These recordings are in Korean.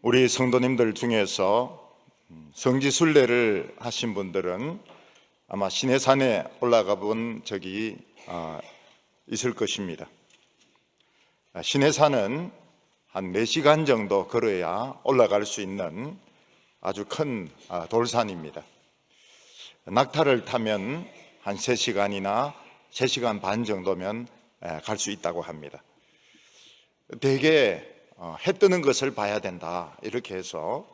우리 성도님들 중에서 성지순례를 하신 분들은 아마 시내산에 올라가 본 적이 있을 것입니다. 시내산은 한 4시간 정도 걸어야 올라갈 수 있는 아주 큰 돌산입니다. 낙타를 타면 한 3시간이나 3시간 반 정도면 갈 수 있다고 합니다. 대개 해 뜨는 것을 봐야 된다 이렇게 해서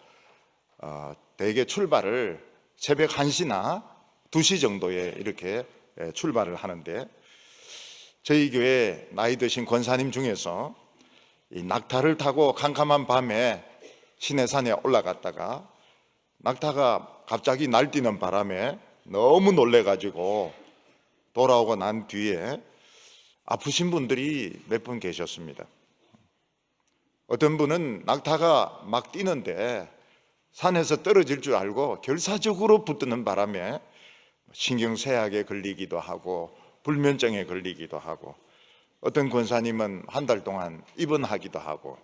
대개 출발을 새벽 1시나 2시 정도에 이렇게 출발을 하는데, 저희 교회 나이 드신 권사님 중에서 이 낙타를 타고 캄캄한 밤에 시내산에 올라갔다가 낙타가 갑자기 날뛰는 바람에 너무 놀래가지고 돌아오고 난 뒤에 아프신 분들이 몇 분 계셨습니다. 어떤 분은 낙타가 막 뛰는데 산에서 떨어질 줄 알고 결사적으로 붙드는 바람에 신경쇠약에 걸리기도 하고 불면증에 걸리기도 하고, 어떤 권사님은 한 달 동안 입원하기도 하고,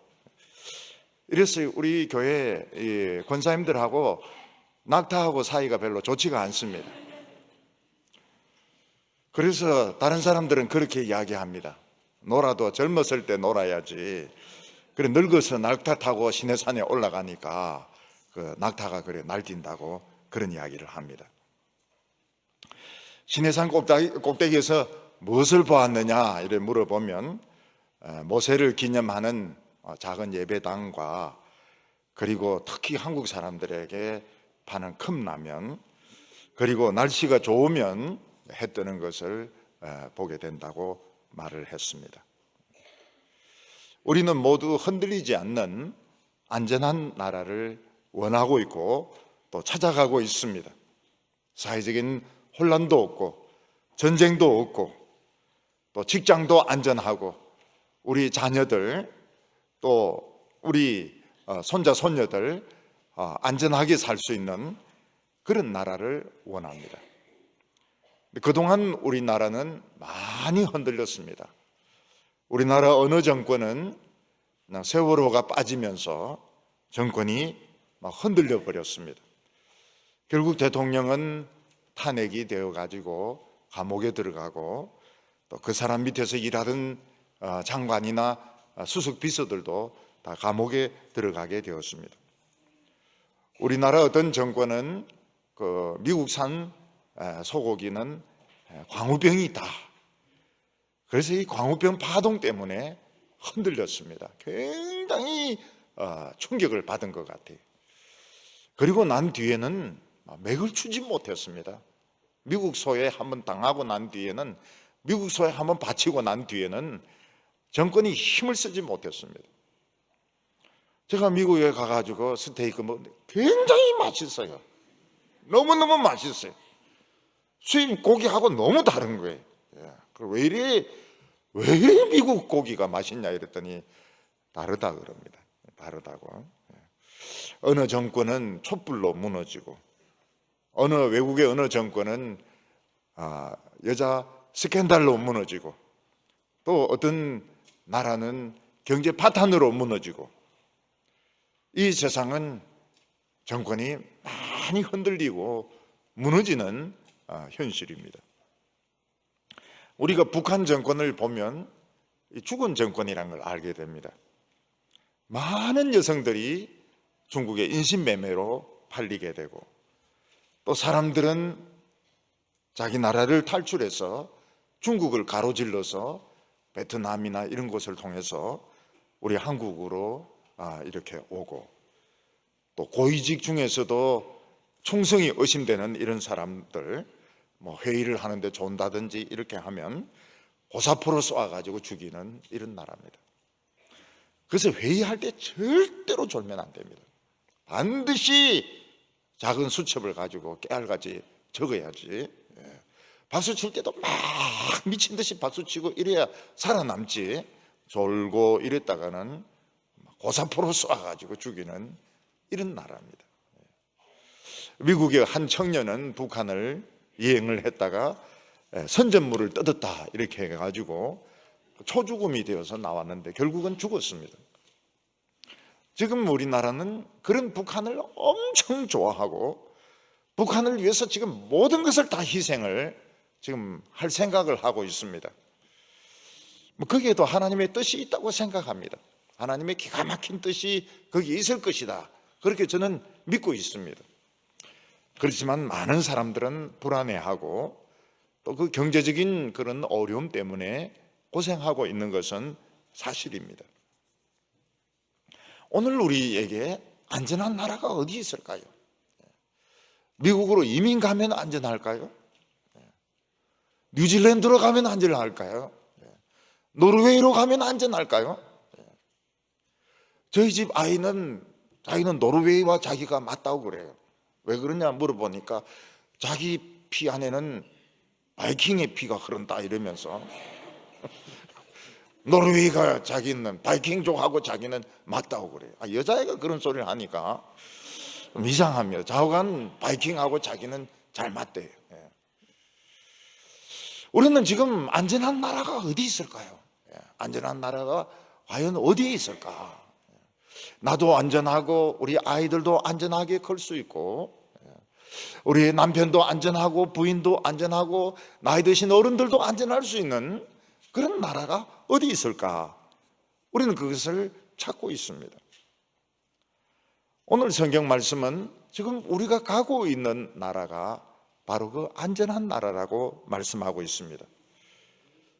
이래서 우리 교회 권사님들하고 낙타하고 사이가 별로 좋지가 않습니다. 그래서 다른 사람들은 그렇게 이야기합니다. 놀아도 젊었을 때 놀아야지, 그래 늙어서 낙타 타고 시내산에 올라가니까 그 낙타가 그래 날뛴다고 그런 이야기를 합니다. 시내산 꼭대기에서 무엇을 보았느냐 이래 물어보면 모세를 기념하는 작은 예배당과, 그리고 특히 한국 사람들에게 파는 컵라면, 그리고 날씨가 좋으면 해 뜨는 것을 보게 된다고 말을 했습니다. 우리는 모두 흔들리지 않는 안전한 나라를 원하고 있고 또 찾아가고 있습니다. 사회적인 혼란도 없고 전쟁도 없고 또 직장도 안전하고 우리 자녀들 또 우리 손자 손녀들 안전하게 살 수 있는 그런 나라를 원합니다. 그동안 우리나라는 많이 흔들렸습니다. 우리나라 어느 정권은 세월호가 빠지면서 정권이 막 흔들려 버렸습니다. 결국 대통령은 탄핵이 되어 가지고 감옥에 들어가고, 또 그 사람 밑에서 일하던 장관이나 수석 비서들도 다 감옥에 들어가게 되었습니다. 우리나라 어떤 정권은 그 미국산 소고기는 광우병이 있다, 그래서 이 광우병 파동 때문에 흔들렸습니다. 굉장히 충격을 받은 것 같아요. 그리고 난 뒤에는 맥을 추지 못했습니다. 미국 소에 한번 당하고 난 뒤에는, 미국 소에 한번 바치고 난 뒤에는 정권이 힘을 쓰지 못했습니다. 제가 미국에 가가지고 스테이크 먹는데 굉장히 맛있어요. 너무너무 맛있어요. 수입 고기하고 너무 다른 거예요. 왜 미국 고기가 맛있냐 이랬더니 다르다 그럽니다. 다르다고. 어느 정권은 촛불로 무너지고, 어느 외국의 어느 정권은 여자 스캔들로 무너지고, 또 어떤 나라는 경제 파탄으로 무너지고, 이 세상은 정권이 많이 흔들리고 무너지는 현실입니다. 우리가 북한 정권을 보면 죽은 정권이라는 걸 알게 됩니다. 많은 여성들이 중국의 인신매매로 팔리게 되고, 또 사람들은 자기 나라를 탈출해서 중국을 가로질러서 베트남이나 이런 곳을 통해서 우리 한국으로 이렇게 오고, 또 고위직 중에서도 충성이 의심되는 이런 사람들, 회의를 하는데 존다든지 이렇게 하면 고사포로 쏘아가지고 죽이는 이런 나라입니다. 그래서 회의할 때 절대로 졸면 안 됩니다. 반드시 작은 수첩을 가지고 깨알같이 적어야지. 박수 칠 때도 막 미친 듯이 박수 치고 이래야 살아남지, 졸고 이랬다가는 고사포로 쏘아가지고 죽이는 이런 나라입니다. 미국의 한 청년은 북한을 여행을 했다가 선전물을 뜯었다 이렇게 해가지고 초죽음이 되어서 나왔는데 결국은 죽었습니다. 지금 우리나라는 그런 북한을 엄청 좋아하고 북한을 위해서 지금 모든 것을 다 희생을 지금 할 생각을 하고 있습니다. 거기에도 하나님의 뜻이 있다고 생각합니다. 하나님의 기가 막힌 뜻이 거기에 있을 것이다, 그렇게 저는 믿고 있습니다. 그렇지만 많은 사람들은 불안해하고 또 그 경제적인 그런 어려움 때문에 고생하고 있는 것은 사실입니다. 오늘 우리에게 안전한 나라가 어디 있을까요? 미국으로 이민 가면 안전할까요? 뉴질랜드로 가면 안전할까요? 노르웨이로 가면 안전할까요? 저희 집 아이는 자기는 노르웨이와 자기가 맞다고 그래요. 왜 그러냐 물어보니까 자기 피 안에는 바이킹의 피가 흐른다 이러면서 노르웨이가 자기는 바이킹족하고 자기는 맞다고 그래요. 여자애가 그런 소리를 하니까 좀 이상합니다. 좌우간 바이킹하고 자기는 잘 맞대요. 우리는 지금 안전한 나라가 어디 있을까요? 안전한 나라가 과연 어디에 있을까? 나도 안전하고 우리 아이들도 안전하게 클 수 있고 우리 남편도 안전하고 부인도 안전하고 나이 드신 어른들도 안전할 수 있는 그런 나라가 어디 있을까? 우리는 그것을 찾고 있습니다. 오늘 성경 말씀은 지금 우리가 가고 있는 나라가 바로 그 안전한 나라라고 말씀하고 있습니다.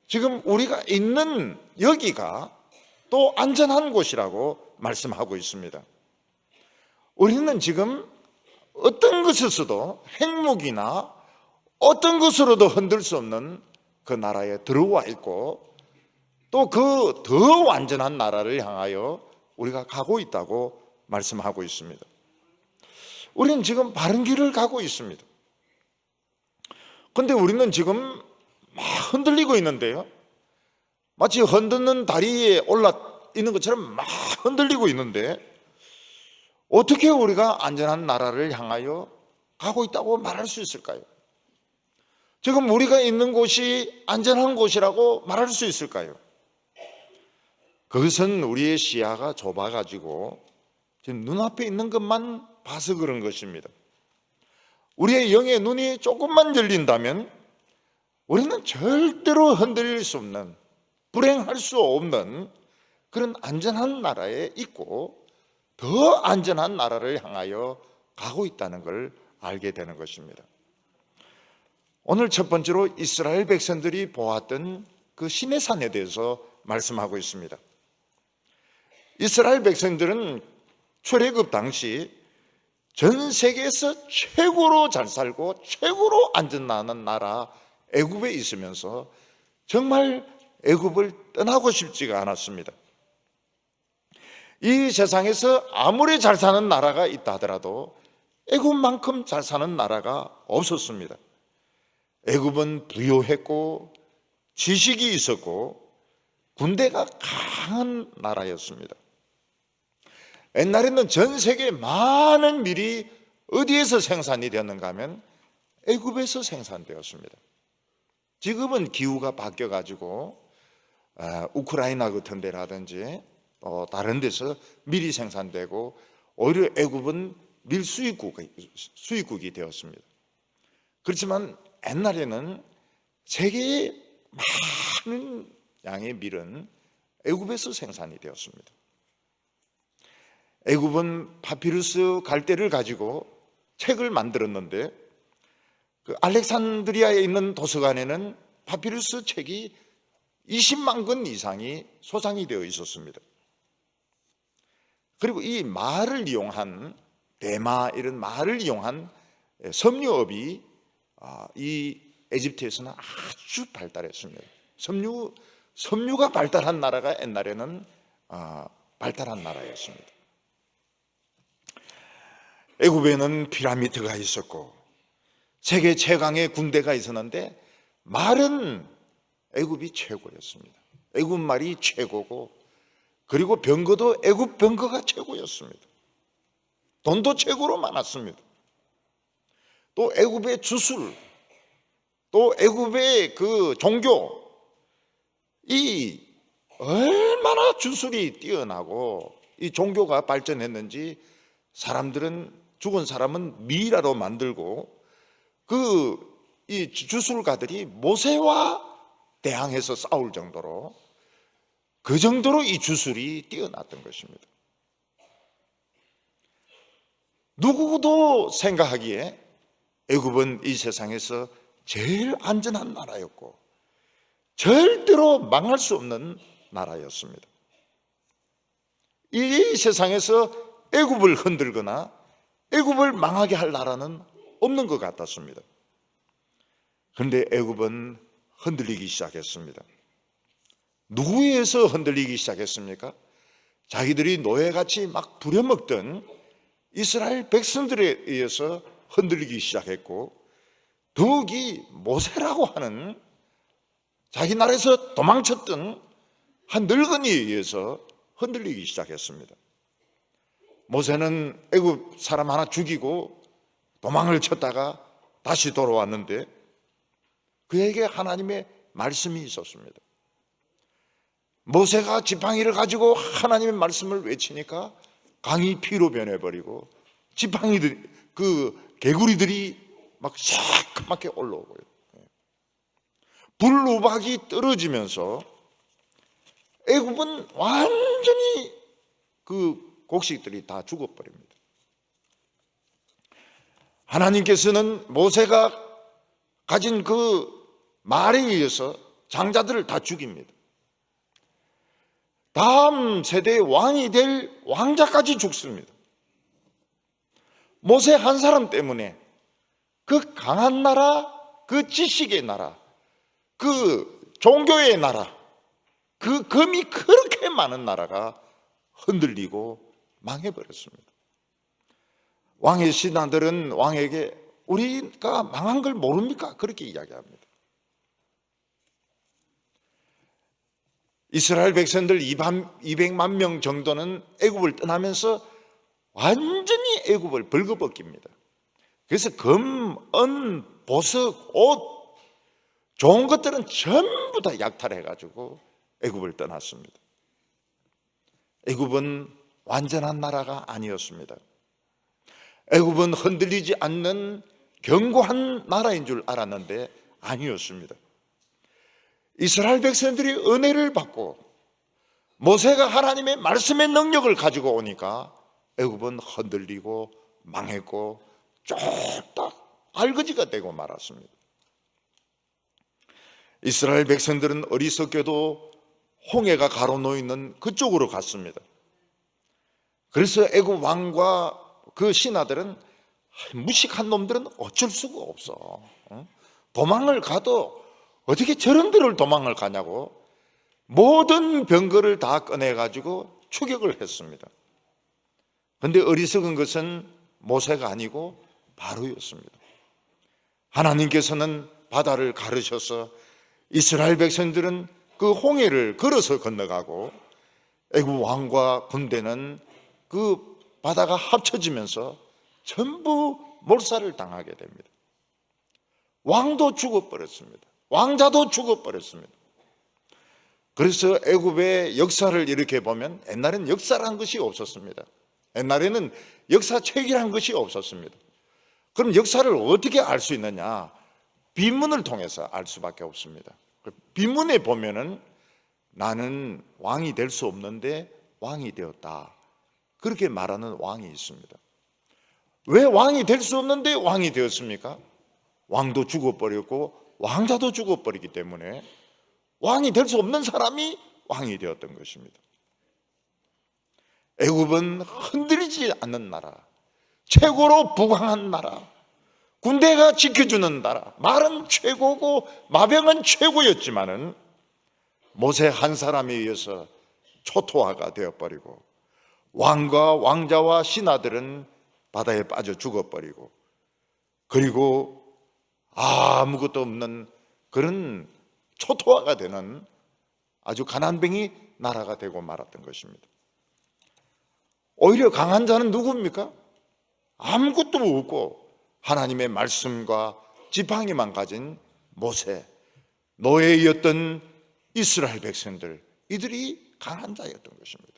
지금 우리가 있는 여기가 또 안전한 곳이라고 말씀하고 있습니다. 우리는 지금 어떤 것에서도 핵무기나 어떤 것으로도 흔들 수 없는 그 나라에 들어와 있고 또 그 더 완전한 나라를 향하여 우리가 가고 있다고 말씀하고 있습니다. 우리는 지금 바른 길을 가고 있습니다. 그런데 우리는 지금 막 흔들리고 있는데요, 마치 흔드는 다리에 올라 있는 것처럼 막 흔들리고 있는데 어떻게 우리가 안전한 나라를 향하여 가고 있다고 말할 수 있을까요? 지금 우리가 있는 곳이 안전한 곳이라고 말할 수 있을까요? 그것은 우리의 시야가 좁아가지고 지금 눈앞에 있는 것만 봐서 그런 것입니다. 우리의 영의 눈이 조금만 열린다면 우리는 절대로 흔들릴 수 없는, 불행할 수 없는 그런 안전한 나라에 있고 더 안전한 나라를 향하여 가고 있다는 걸 알게 되는 것입니다. 오늘 첫 번째로 이스라엘 백성들이 보았던 그 시내산에 대해서 말씀하고 있습니다. 이스라엘 백성들은 출애굽 당시 전 세계에서 최고로 잘 살고 최고로 안전한 나라 애굽에 있으면서 정말 애굽을 떠나고 싶지가 않았습니다. 이 세상에서 아무리 잘 사는 나라가 있다 하더라도 애굽만큼 잘 사는 나라가 없었습니다. 애굽은 부유했고 지식이 있었고 군대가 강한 나라였습니다. 옛날에는 전 세계 많은 밀이 어디에서 생산이 되었는가 하면 애굽에서 생산되었습니다. 지금은 기후가 바뀌어가지고 우크라이나 같은 데라든지 다른 데서 밀이 생산되고 오히려 애굽은 밀 수입국이 되었습니다. 그렇지만 옛날에는 세계의 많은 양의 밀은 애굽에서 생산이 되었습니다. 애굽은 파피루스 갈대를 가지고 책을 만들었는데 그 알렉산드리아에 있는 도서관에는 파피루스 책이 20만 권 이상이 소장이 되어 있었습니다. 그리고 이 말을 이용한 대마, 이런 말을 이용한 섬유업이 이 에집트에서는 아주 발달했습니다. 섬유가 발달한 나라가 옛날에는 발달한 나라였습니다. 애굽에는 피라미드가 있었고 세계 최강의 군대가 있었는데 말은 애굽이 최고였습니다. 애굽 말이 최고고 그리고 병거도 애굽 병거가 최고였습니다. 돈도 최고로 많았습니다. 또 애굽의 주술, 또 애굽의 그 종교, 이 얼마나 주술이 뛰어나고 이 종교가 발전했는지 사람들은 죽은 사람은 미이라로 만들고 이 주술가들이 모세와 대항해서 싸울 정도로 그 정도로 이 주술이 뛰어났던 것입니다. 누구도 생각하기에 애굽은 이 세상에서 제일 안전한 나라였고 절대로 망할 수 없는 나라였습니다. 이 세상에서 애굽을 흔들거나 애굽을 망하게 할 나라는 없는 것 같았습니다. 그런데 애굽은 흔들리기 시작했습니다. 누구에 의해서 흔들리기 시작했습니까? 자기들이 노예같이 막 부려먹던 이스라엘 백성들에 의해서 흔들리기 시작했고, 더욱이 모세라고 하는 자기 나라에서 도망쳤던 한 늙은이에 의해서 흔들리기 시작했습니다. 모세는 애굽 사람 하나 죽이고 도망을 쳤다가 다시 돌아왔는데 그에게 하나님의 말씀이 있었습니다. 모세가 지팡이를 가지고 하나님의 말씀을 외치니까 강이 피로 변해버리고 지팡이들, 그 개구리들이 막 새까맣게 올라오고요. 불우박이 떨어지면서 애굽은 완전히 그 곡식들이 다 죽어버립니다. 하나님께서는 모세가 가진 그 말에 의해서 장자들을 다 죽입니다. 다음 세대의 왕이 될 왕자까지 죽습니다. 모세 한 사람 때문에 그 강한 나라, 그 지식의 나라, 그 종교의 나라, 그 금이 그렇게 많은 나라가 흔들리고 망해버렸습니다. 왕의 신하들은 왕에게 우리가 망한 걸 모릅니까? 그렇게 이야기합니다. 이스라엘 백성들 200만 명 정도는 애굽을 떠나면서 완전히 애굽을 벌거벗깁니다. 그래서 금, 은, 보석, 옷, 좋은 것들은 전부 다 약탈해가지고 애굽을 떠났습니다. 애굽은 완전한 나라가 아니었습니다. 애굽은 흔들리지 않는 견고한 나라인 줄 알았는데 아니었습니다. 이스라엘 백성들이 은혜를 받고 모세가 하나님의 말씀의 능력을 가지고 오니까 애굽은 흔들리고 망했고 쫄딱 알거지가 되고 말았습니다. 이스라엘 백성들은 어리석게도 홍해가 가로놓여 있는 그쪽으로 갔습니다. 그래서 애굽 왕과 그 신하들은 무식한 놈들은 어쩔 수가 없어. 도망을 가도 어떻게 저런 데를 도망을 가냐고 모든 병거를 다 꺼내가지고 추격을 했습니다. 그런데 어리석은 것은 모세가 아니고 바로였습니다. 하나님께서는 바다를 가르셔서 이스라엘 백성들은 그 홍해를 걸어서 건너가고 애굽 왕과 군대는 그 바다가 합쳐지면서 전부 몰살을 당하게 됩니다. 왕도 죽어버렸습니다. 왕자도 죽어버렸습니다. 그래서 애굽의 역사를 이렇게 보면 옛날에는 역사란 것이 없었습니다. 옛날에는 역사책이란 것이 없었습니다. 그럼 역사를 어떻게 알 수 있느냐? 비문을 통해서 알 수밖에 없습니다. 비문에 보면은 나는 왕이 될 수 없는데 왕이 되었다, 그렇게 말하는 왕이 있습니다. 왜 왕이 될 수 없는데 왕이 되었습니까? 왕도 죽어버렸고 왕자도 죽어버리기 때문에 왕이 될 수 없는 사람이 왕이 되었던 것입니다. 애굽은 흔들리지 않는 나라, 최고로 부강한 나라, 군대가 지켜주는 나라, 말은 최고고 마병은 최고였지만은 모세 한 사람에 의해서 초토화가 되어버리고 왕과 왕자와 신하들은 바다에 빠져 죽어버리고, 그리고 아무것도 없는 그런 초토화가 되는 아주 가난뱅이 나라가 되고 말았던 것입니다. 오히려 강한 자는 누굽니까? 아무것도 없고 하나님의 말씀과 지팡이만 가진 모세, 노예였던 이스라엘 백성들, 이들이 강한 자였던 것입니다.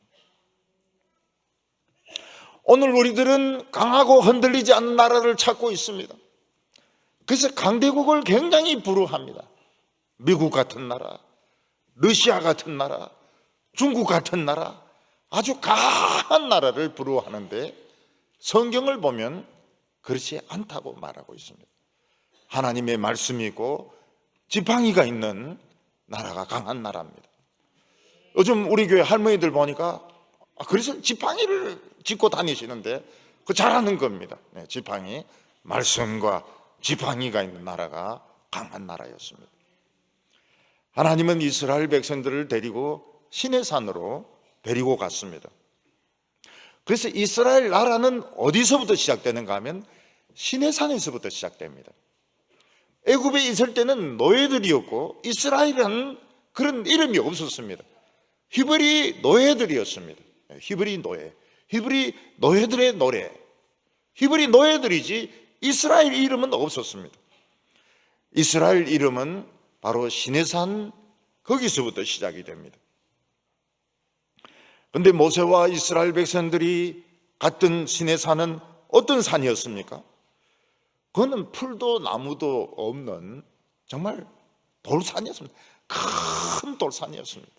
오늘 우리들은 강하고 흔들리지 않는 나라를 찾고 있습니다. 그래서 강대국을 굉장히 부러워합니다. 미국 같은 나라, 러시아 같은 나라, 중국 같은 나라, 아주 강한 나라를 부러워하는데 성경을 보면 그렇지 않다고 말하고 있습니다. 하나님의 말씀이 있고 지팡이가 있는 나라가 강한 나라입니다. 요즘 우리 교회 할머니들 보니까 그래서 지팡이를 짚고 다니시는데 그 잘하는 겁니다. 네, 지팡이, 말씀과 지팡이가 있는 나라가 강한 나라였습니다. 하나님은 이스라엘 백성들을 데리고 시내산으로 데리고 갔습니다. 그래서 이스라엘 나라는 어디서부터 시작되는가 하면 시내산에서부터 시작됩니다. 애굽에 있을 때는 노예들이었고 이스라엘은 그런 이름이 없었습니다. 히브리 노예들이었습니다. 히브리 노예, 히브리 노예들의 노래, 히브리 노예들이지 이스라엘 이름은 없었습니다. 이스라엘 이름은 바로 시내산, 거기서부터 시작이 됩니다. 그런데 모세와 이스라엘 백성들이 갔던 시내산은 어떤 산이었습니까? 그거는 풀도 나무도 없는 정말 돌산이었습니다. 큰 돌산이었습니다.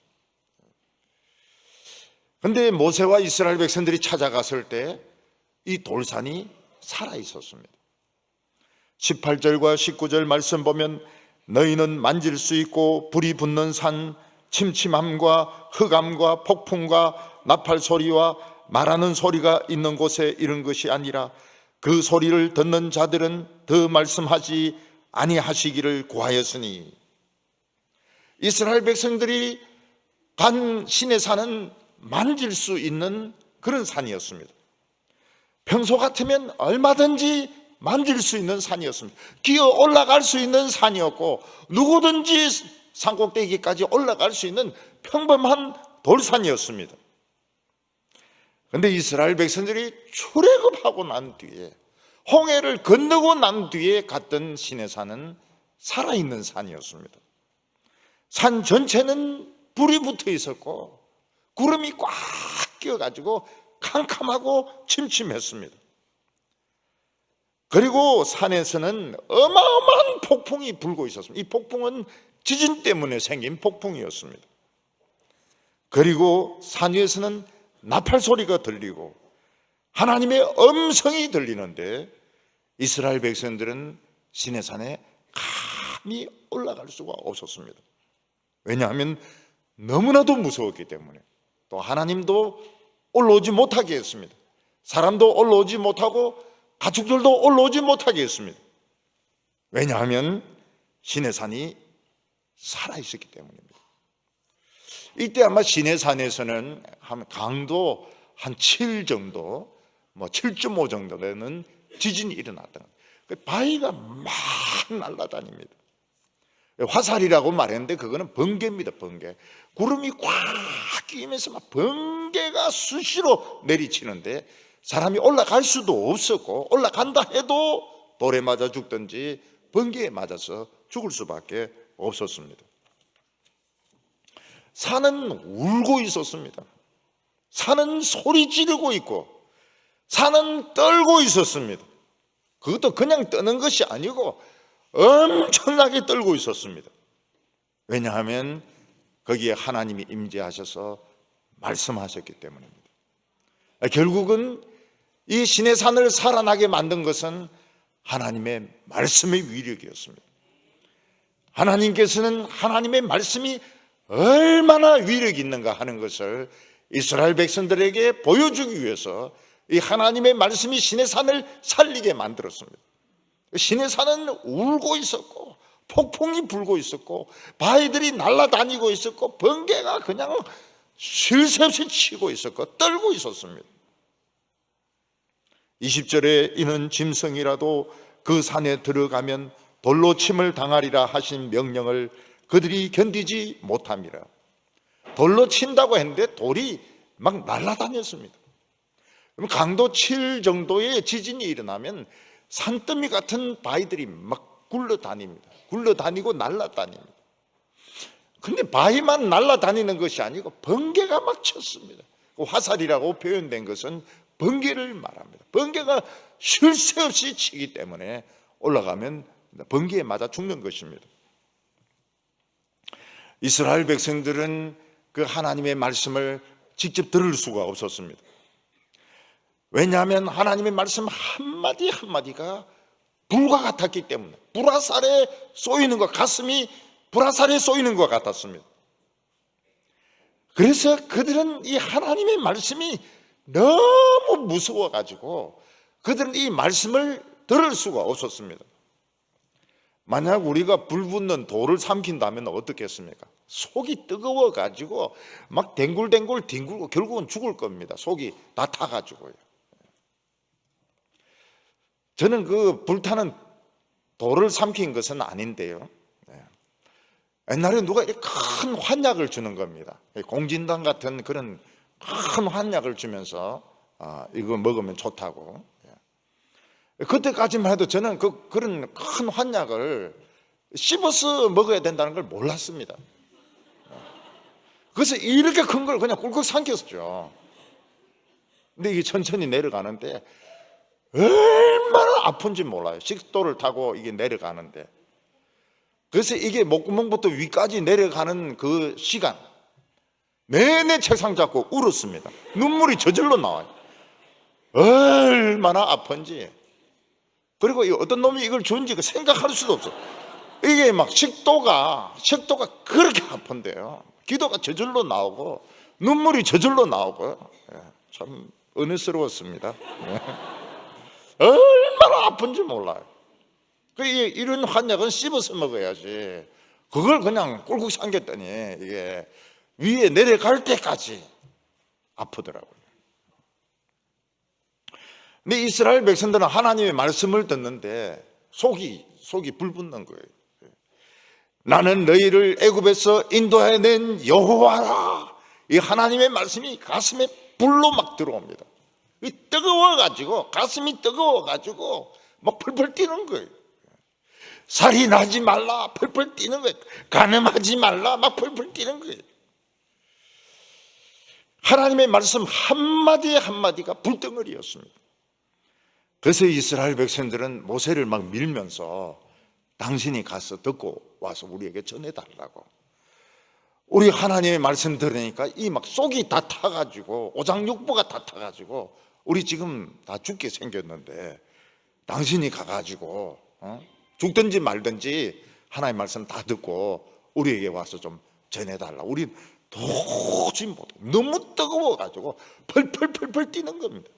그런데 모세와 이스라엘 백성들이 찾아갔을 때 이 돌산이 살아 있었습니다. 18절과 19절 말씀 보면 너희는 만질 수 있고 불이 붙는 산, 침침함과 흑암과 폭풍과 나팔 소리와 말하는 소리가 있는 곳에 이른 것이 아니라 그 소리를 듣는 자들은 더 말씀하지 아니하시기를 구하였으니. 이스라엘 백성들이 간 시내산은 만질 수 있는 그런 산이었습니다. 평소 같으면 얼마든지 만질 수 있는 산이었습니다. 기어 올라갈 수 있는 산이었고 누구든지 산꼭대기까지 올라갈 수 있는 평범한 돌산이었습니다. 그런데 이스라엘 백성들이 출애굽하고 난 뒤에, 홍해를 건너고 난 뒤에 갔던 시내산은 살아있는 산이었습니다. 산 전체는 불이 붙어 있었고 구름이 꽉 끼어가지고 캄캄하고 침침했습니다. 그리고 산에서는 어마어마한 폭풍이 불고 있었습니다. 이 폭풍은 지진 때문에 생긴 폭풍이었습니다. 그리고 산 위에서는 나팔 소리가 들리고 하나님의 음성이 들리는데 이스라엘 백성들은 시내산에 감히 올라갈 수가 없었습니다. 왜냐하면 너무나도 무서웠기 때문에, 또 하나님도 올라오지 못하게 했습니다. 사람도 올라오지 못하고 가축들도 올라오지 못하게 했습니다. 왜냐하면 시내산이 살아있었기 때문입니다. 이때 아마 시내산에서는 강도 한 7 정도, 7.5 정도 되는 지진이 일어났던 거예요. 바위가 막 날아다닙니다. 화살이라고 말했는데 그거는 번개입니다. 번개. 구름이 꽉 끼면서 막 번개가 수시로 내리치는데 사람이 올라갈 수도 없었고, 올라간다 해도 돌에 맞아 죽든지 번개에 맞아서 죽을 수밖에 없었습니다. 산은 울고 있었습니다. 산은 소리 지르고 있고 산은 떨고 있었습니다. 그것도 그냥 떠는 것이 아니고 엄청나게 떨고 있었습니다. 왜냐하면 거기에 하나님이 임재하셔서 말씀하셨기 때문입니다. 결국은 이 시내산을 살아나게 만든 것은 하나님의 말씀의 위력이었습니다. 하나님께서는 하나님의 말씀이 얼마나 위력이 있는가 하는 것을 이스라엘 백성들에게 보여주기 위해서 이 하나님의 말씀이 시내산을 살리게 만들었습니다. 시내산은 울고 있었고 폭풍이 불고 있었고 바위들이 날아다니고 있었고 번개가 그냥 쉴 새 없이 치고 있었고 떨고 있었습니다. 20절에 이는 짐승이라도 그 산에 들어가면 돌로 침을 당하리라 하신 명령을 그들이 견디지 못함이라. 돌로 친다고 했는데 돌이 막 날아다녔습니다. 그럼 강도 7 정도의 지진이 일어나면 산더미 같은 바위들이 막 굴러다닙니다. 굴러다니고 날아다닙니다. 근데 바위만 날아다니는 것이 아니고 번개가 막 쳤습니다. 화살이라고 표현된 것은 번개를 말합니다. 번개가 쉴 새 없이 치기 때문에 올라가면 번개에 맞아 죽는 것입니다. 이스라엘 백성들은 그 하나님의 말씀을 직접 들을 수가 없었습니다. 왜냐하면 하나님의 말씀 한마디 한마디가 불과 같았기 때문에, 불화살에 쏘이는 것, 가슴이 불화살에 쏘이는 것 같았습니다. 그래서 그들은 이 하나님의 말씀이 너무 무서워가지고 그들은 이 말씀을 들을 수가 없었습니다. 만약 우리가 불 붙는 돌을 삼킨다면 어떻겠습니까? 속이 뜨거워가지고 막 뒹굴뒹굴 뒹굴고 결국은 죽을 겁니다. 속이 다 타가지고요. 저는 그 불타는 돌을 삼킨 것은 아닌데요, 옛날에 누가 이렇게 큰 환약을 주는 겁니다. 공진당 같은 그런 큰 환약을 주면서 이거 먹으면 좋다고. 그때까지만 해도 저는 그런 큰 환약을 씹어서 먹어야 된다는 걸 몰랐습니다. 그래서 이렇게 큰 걸 그냥 꿀꺽 삼켰죠. 근데 이게 천천히 내려가는데 얼마나 아픈지 몰라요. 식도를 타고 이게 내려가는데. 그래서 이게 목구멍부터 위까지 내려가는 그 시간 내내 책상 잡고 울었습니다. 눈물이 저절로 나와요. 얼마나 아픈지. 그리고 어떤 놈이 이걸 준지 생각할 수도 없어요. 이게 막 식도가 그렇게 아픈데요, 기도가 저절로 나오고 눈물이 저절로 나오고요. 참 은혜스러웠습니다. 얼마나 아픈지 몰라요. 이런 환약은 씹어서 먹어야지, 그걸 그냥 꿀꺽 삼켰더니 이게 위에 내려갈 때까지 아프더라고요. 근데 이스라엘 백성들은 하나님의 말씀을 듣는데 속이 불붙는 거예요. 나는 너희를 애굽에서 인도해낸 여호와라. 이 하나님의 말씀이 가슴에 불로 막 들어옵니다. 뜨거워가지고, 가슴이 뜨거워가지고 막 펄펄 뛰는 거예요. 살인하지 말라, 펄펄 뛰는 거예요. 간음하지 말라, 막 펄펄 뛰는 거예요. 하나님의 말씀 한마디 한마디가 불덩어리였습니다. 그래서 이스라엘 백성들은 모세를 막 밀면서 당신이 가서 듣고 와서 우리에게 전해달라고. 우리 하나님의 말씀 들으니까 이 막 속이 다 타가지고, 오장육부가 다 타가지고 우리 지금 다 죽게 생겼는데 당신이 가가지고 죽든지 말든지 하나님의 말씀 다 듣고 우리에게 와서 좀 전해달라. 우리 도저히 못해. 너무 뜨거워가지고 펄펄펄펄 뛰는 겁니다.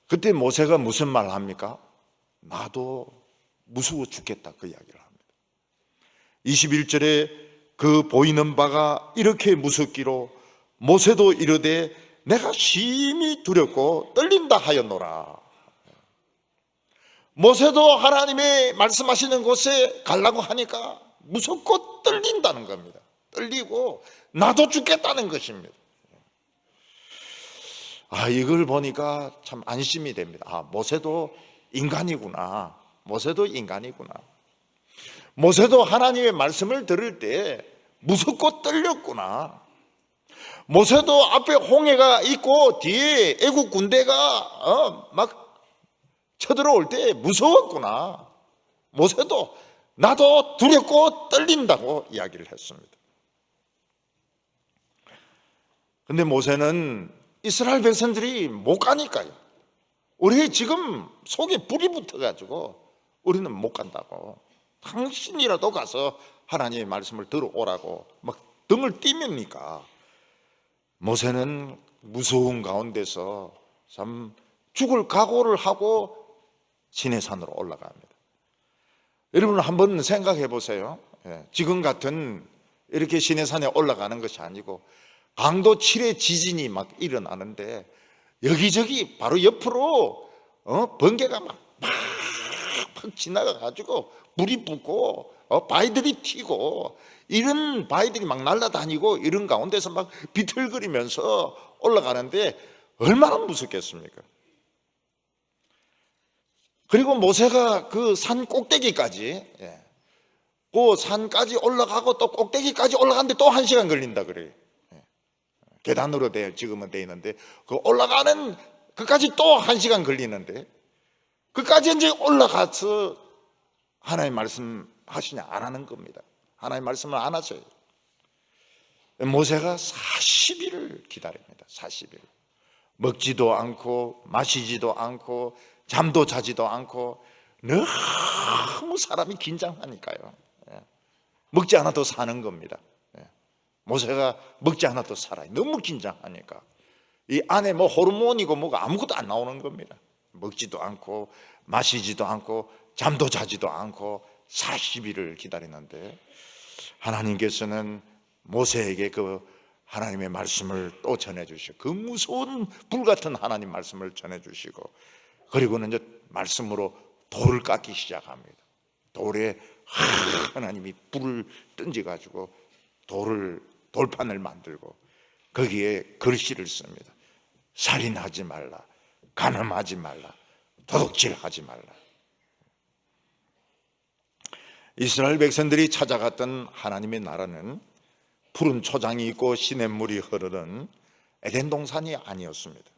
그때 모세가 무슨 말 합니까? 나도 무서워 죽겠다, 그 이야기를 합니다. 21절에 그 보이는 바가 이렇게 무섭기로 모세도 이르되 내가 심히 두렵고 떨린다 하였노라. 모세도 하나님의 말씀하시는 곳에 가려고 하니까 무섭고 떨린다는 겁니다. 떨리고 나도 죽겠다는 것입니다. 이걸 보니까 참 안심이 됩니다. 모세도 인간이구나. 모세도 하나님의 말씀을 들을 때 무섭고 떨렸구나. 모세도 앞에 홍해가 있고 뒤에 애국 군대가 막 쳐들어올 때 무서웠구나. 모세도 나도 두렵고 떨린다고 이야기를 했습니다. 근데 모세는 이스라엘 백성들이 못 가니까요, 우리 지금 속에 불이 붙어가지고 우리는 못 간다고, 당신이라도 가서 하나님의 말씀을 들어오라고 막 등을 띄웁니까? 모세는 무서운 가운데서 참 죽을 각오를 하고 시내산으로 올라갑니다. 여러분 한번 생각해 보세요. 지금 같은 이렇게 시내산에 올라가는 것이 아니고 강도 7의 지진이 막 일어나는데 여기저기 바로 옆으로 번개가 막 지나가 가지고 불이 붙고 바위들이 튀고, 이런 바위들이 막 날아다니고 이런 가운데서 막 비틀거리면서 올라가는데 얼마나 무섭겠습니까? 그리고 모세가 그 산 꼭대기까지, 그 산까지 올라가고 또 꼭대기까지 올라가는데 또 1시간 걸린다 그래요. 계단으로 지금은 돼 있는데 그 올라가는 그까지 또 1시간 걸리는데 그까지 이제 올라가서 하나님 말씀 하시냐 안 하는 겁니다. 하나님 말씀을 안 하세요. 모세가 40일을 기다립니다. 40일. 먹지도 않고 마시지도 않고 잠도 자지도 않고 너무 사람이 긴장하니까요. 먹지 않아도 사는 겁니다. 모세가 먹지 않아도 살아요. 너무 긴장하니까 이 안에 뭐 호르몬이고 뭐가 아무것도 안 나오는 겁니다. 먹지도 않고 마시지도 않고 잠도 자지도 않고 40일을 기다리는데 하나님께서는 모세에게 그 하나님의 말씀을 또 전해주시고 그 무서운 불같은 하나님 말씀을 전해주시고 그리고는 이제 말씀으로 돌을 깎기 시작합니다. 돌에 하나님이 불을 던져가지고 돌판을 만들고 거기에 글씨를 씁니다. 살인하지 말라, 간음하지 말라, 도둑질하지 말라. 이스라엘 백성들이 찾아갔던 하나님의 나라는 푸른 초장이 있고 시냇물이 흐르는 에덴 동산이 아니었습니다.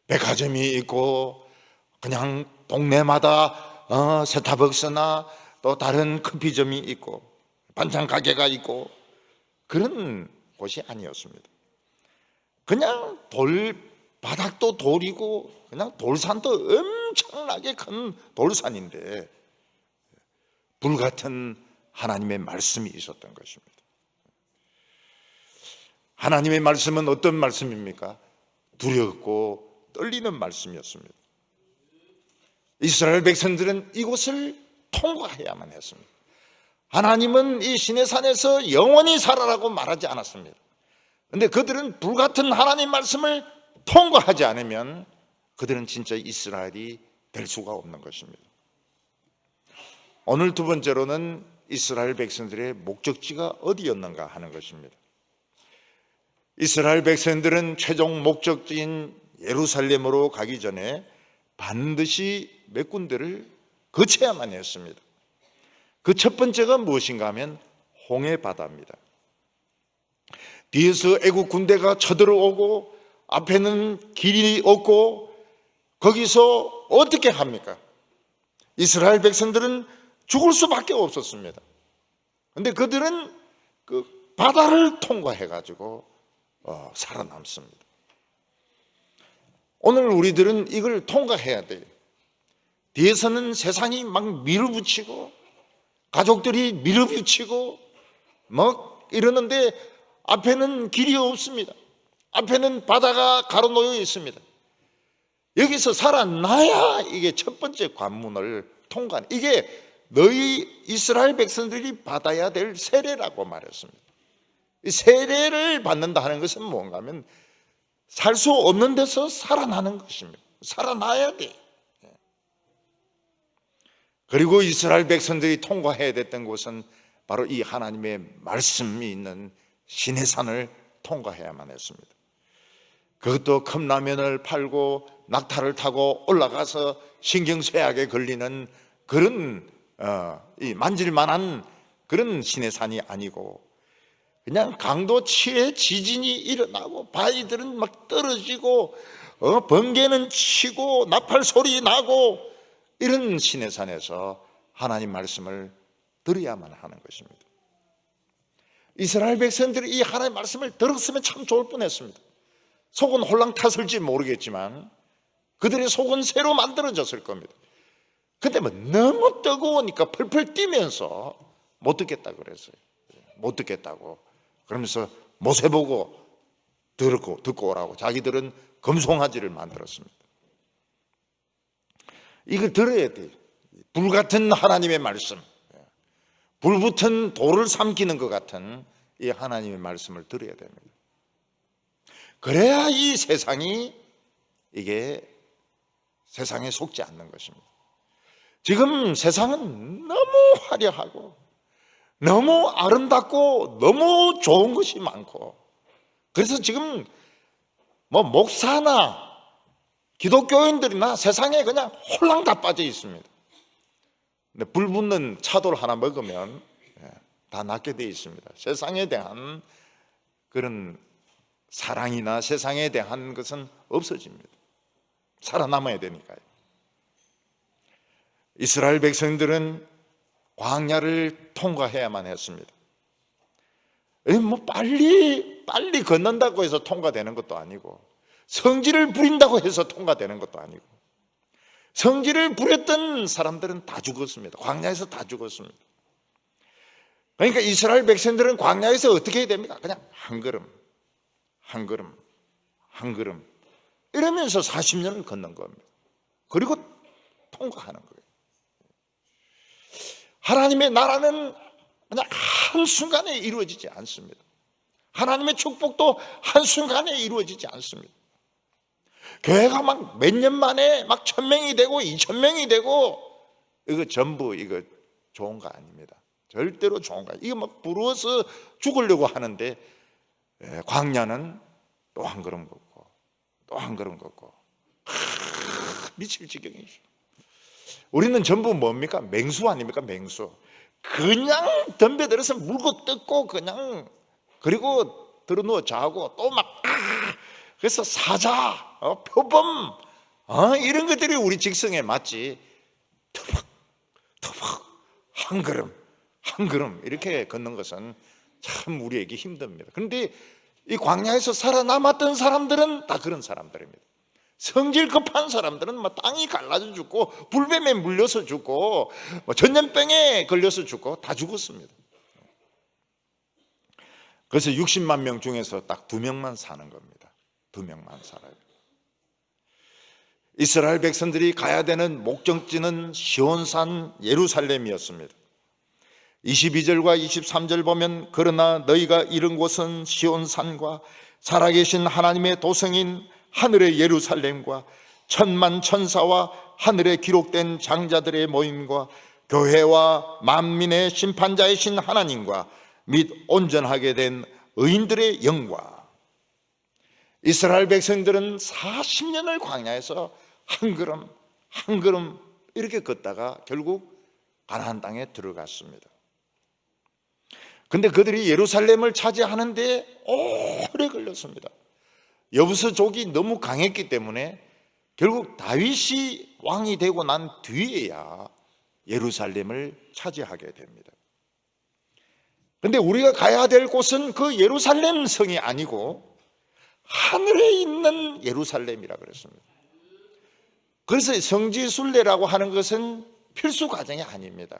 백화점이 있고 그냥 동네마다 스타벅스나 또 다른 커피점이 있고 반찬 가게가 있고 그런 곳이 아니었습니다. 그냥 바닥도 돌이고 그냥 돌산도 엄청나게 큰 돌산인데 불같은 하나님의 말씀이 있었던 것입니다. 하나님의 말씀은 어떤 말씀입니까? 두렵고 떨리는 말씀이었습니다. 이스라엘 백성들은 이곳을 통과해야만 했습니다. 하나님은 이 시내산에서 영원히 살아라고 말하지 않았습니다. 그런데 그들은 불같은 하나님 말씀을 통과하지 않으면 그들은 진짜 이스라엘이 될 수가 없는 것입니다. 오늘 두 번째로는 이스라엘 백성들의 목적지가 어디였는가 하는 것입니다. 이스라엘 백성들은 최종 목적지인 예루살렘으로 가기 전에 반드시 몇 군데를 거쳐야만 했습니다. 그 첫 번째가 무엇인가 하면 홍해바다입니다. 뒤에서 애국 군대가 쳐들어오고 앞에는 길이 없고 거기서 어떻게 합니까? 이스라엘 백성들은 죽을 수밖에 없었습니다. 그런데 그들은 그 바다를 통과해가지고 살아남습니다. 오늘 우리들은 이걸 통과해야 돼요. 뒤에서는 세상이 막 밀어붙이고 가족들이 밀어붙이고 막 이러는데 앞에는 길이 없습니다. 앞에는 바다가 가로놓여 있습니다. 여기서 살아나야 이게 첫 번째 관문을 통과하는, 이게 너희 이스라엘 백성들이 받아야 될 세례라고 말했습니다. 이 세례를 받는다 하는 것은 뭔가 하면 살 수 없는 데서 살아나는 것입니다. 살아나야 돼. 그리고 이스라엘 백성들이 통과해야 됐던 곳은 바로 이 하나님의 말씀이 있는 시내산을 통과해야만 했습니다. 그것도 컵라면을 팔고 낙타를 타고 올라가서 신경쇠약에 걸리는 그런 이 만질만한 그런 시내산이 아니고 그냥 강도 7의 지진이 일어나고 바위들은 막 떨어지고 번개는 치고 나팔 소리 나고 이런 시내산에서 하나님 말씀을 들어야만 하는 것입니다. 이스라엘 백성들이 이 하나님 말씀을 들었으면 참 좋을 뻔했습니다. 속은 홀랑 탔을지 모르겠지만 그들의 속은 새로 만들어졌을 겁니다. 근데 뭐 너무 뜨거우니까 펄펄 뛰면서 못 듣겠다 그랬어요. 못 듣겠다고. 그러면서 모세 보고 듣고 오라고 자기들은 금송아지를 만들었습니다. 이걸 들어야 돼요. 불같은 하나님의 말씀, 불붙은 돌을 삼키는 것 같은 이 하나님의 말씀을 들어야 됩니다. 그래야 이 세상이 이게 세상에 속지 않는 것입니다. 지금 세상은 너무 화려하고 너무 아름답고 너무 좋은 것이 많고 그래서 지금 뭐 목사나 기독교인들이나 세상에 그냥 홀랑 다 빠져 있습니다. 근데 불 붙는 차돌 하나 먹으면 다 낫게 되어 있습니다. 세상에 대한 그런 사랑이나 세상에 대한 것은 없어집니다. 살아남아야 되니까요. 이스라엘 백성들은 광야를 통과해야만 했습니다. 뭐 빨리 건넌다고 해서 통과되는 것도 아니고, 성질을 부린다고 해서 통과되는 것도 아니고, 성질을 부렸던 사람들은 다 죽었습니다. 광야에서 다 죽었습니다. 그러니까 이스라엘 백성들은 광야에서 어떻게 해야 됩니까? 그냥 한 걸음 이러면서 40년을 걷는 겁니다. 그리고 통과하는 거예요. 하나님의 나라는 그냥 한순간에 이루어지지 않습니다. 하나님의 축복도 한순간에 이루어지지 않습니다. 교회가 막 몇 년 만에 막 1000명이 되고 2000명이 되고, 이거 전부 이거 좋은 거 아닙니다. 절대로 좋은 거 아니에요. 이거 막 부러워서 죽으려고 하는데, 광야는 또 한 걸음 걷고 또 한 걸음 걷고 미칠 지경이죠. 우리는 전부 뭡니까? 맹수 아닙니까? 맹수. 그냥 덤벼들어서 물고 뜯고 그냥, 그리고 들어누워 자고 또 막 그래서 사자, 표범, 이런 것들이 우리 직성에 맞지. 터벅 한 걸음 이렇게 걷는 것은 참 우리에게 힘듭니다. 그런데 이 광야에서 살아남았던 사람들은 다 그런 사람들입니다. 성질 급한 사람들은 뭐 땅이 갈라져 죽고, 불뱀에 물려서 죽고, 뭐 전염병에 걸려서 죽고, 다 죽었습니다. 그래서 60만 명 중에서 딱 2명만 사는 겁니다. 2명만 살아요. 이스라엘 백성들이 가야 되는 목적지는 시온산 예루살렘이었습니다. 22절과 23절 보면, 그러나 너희가 이른 곳은 시온산과 살아계신 하나님의 도성인 하늘의 예루살렘과 천만 천사와 하늘에 기록된 장자들의 모임과 교회와 만민의 심판자이신 하나님과 및 온전하게 된 의인들의 영광. 이스라엘 백성들은 40년을 광야에서 한 걸음 이렇게 걷다가 결국 가나안 땅에 들어갔습니다. 근데 그들이 예루살렘을 차지하는데 오래 걸렸습니다. 여부서족이 너무 강했기 때문에 결국 다윗이 왕이 되고 난 뒤에야 예루살렘을 차지하게 됩니다. 근데 우리가 가야 될 곳은 그 예루살렘 성이 아니고 하늘에 있는 예루살렘이라 그랬습니다. 그래서 성지순례라고 하는 것은 필수 과정이 아닙니다.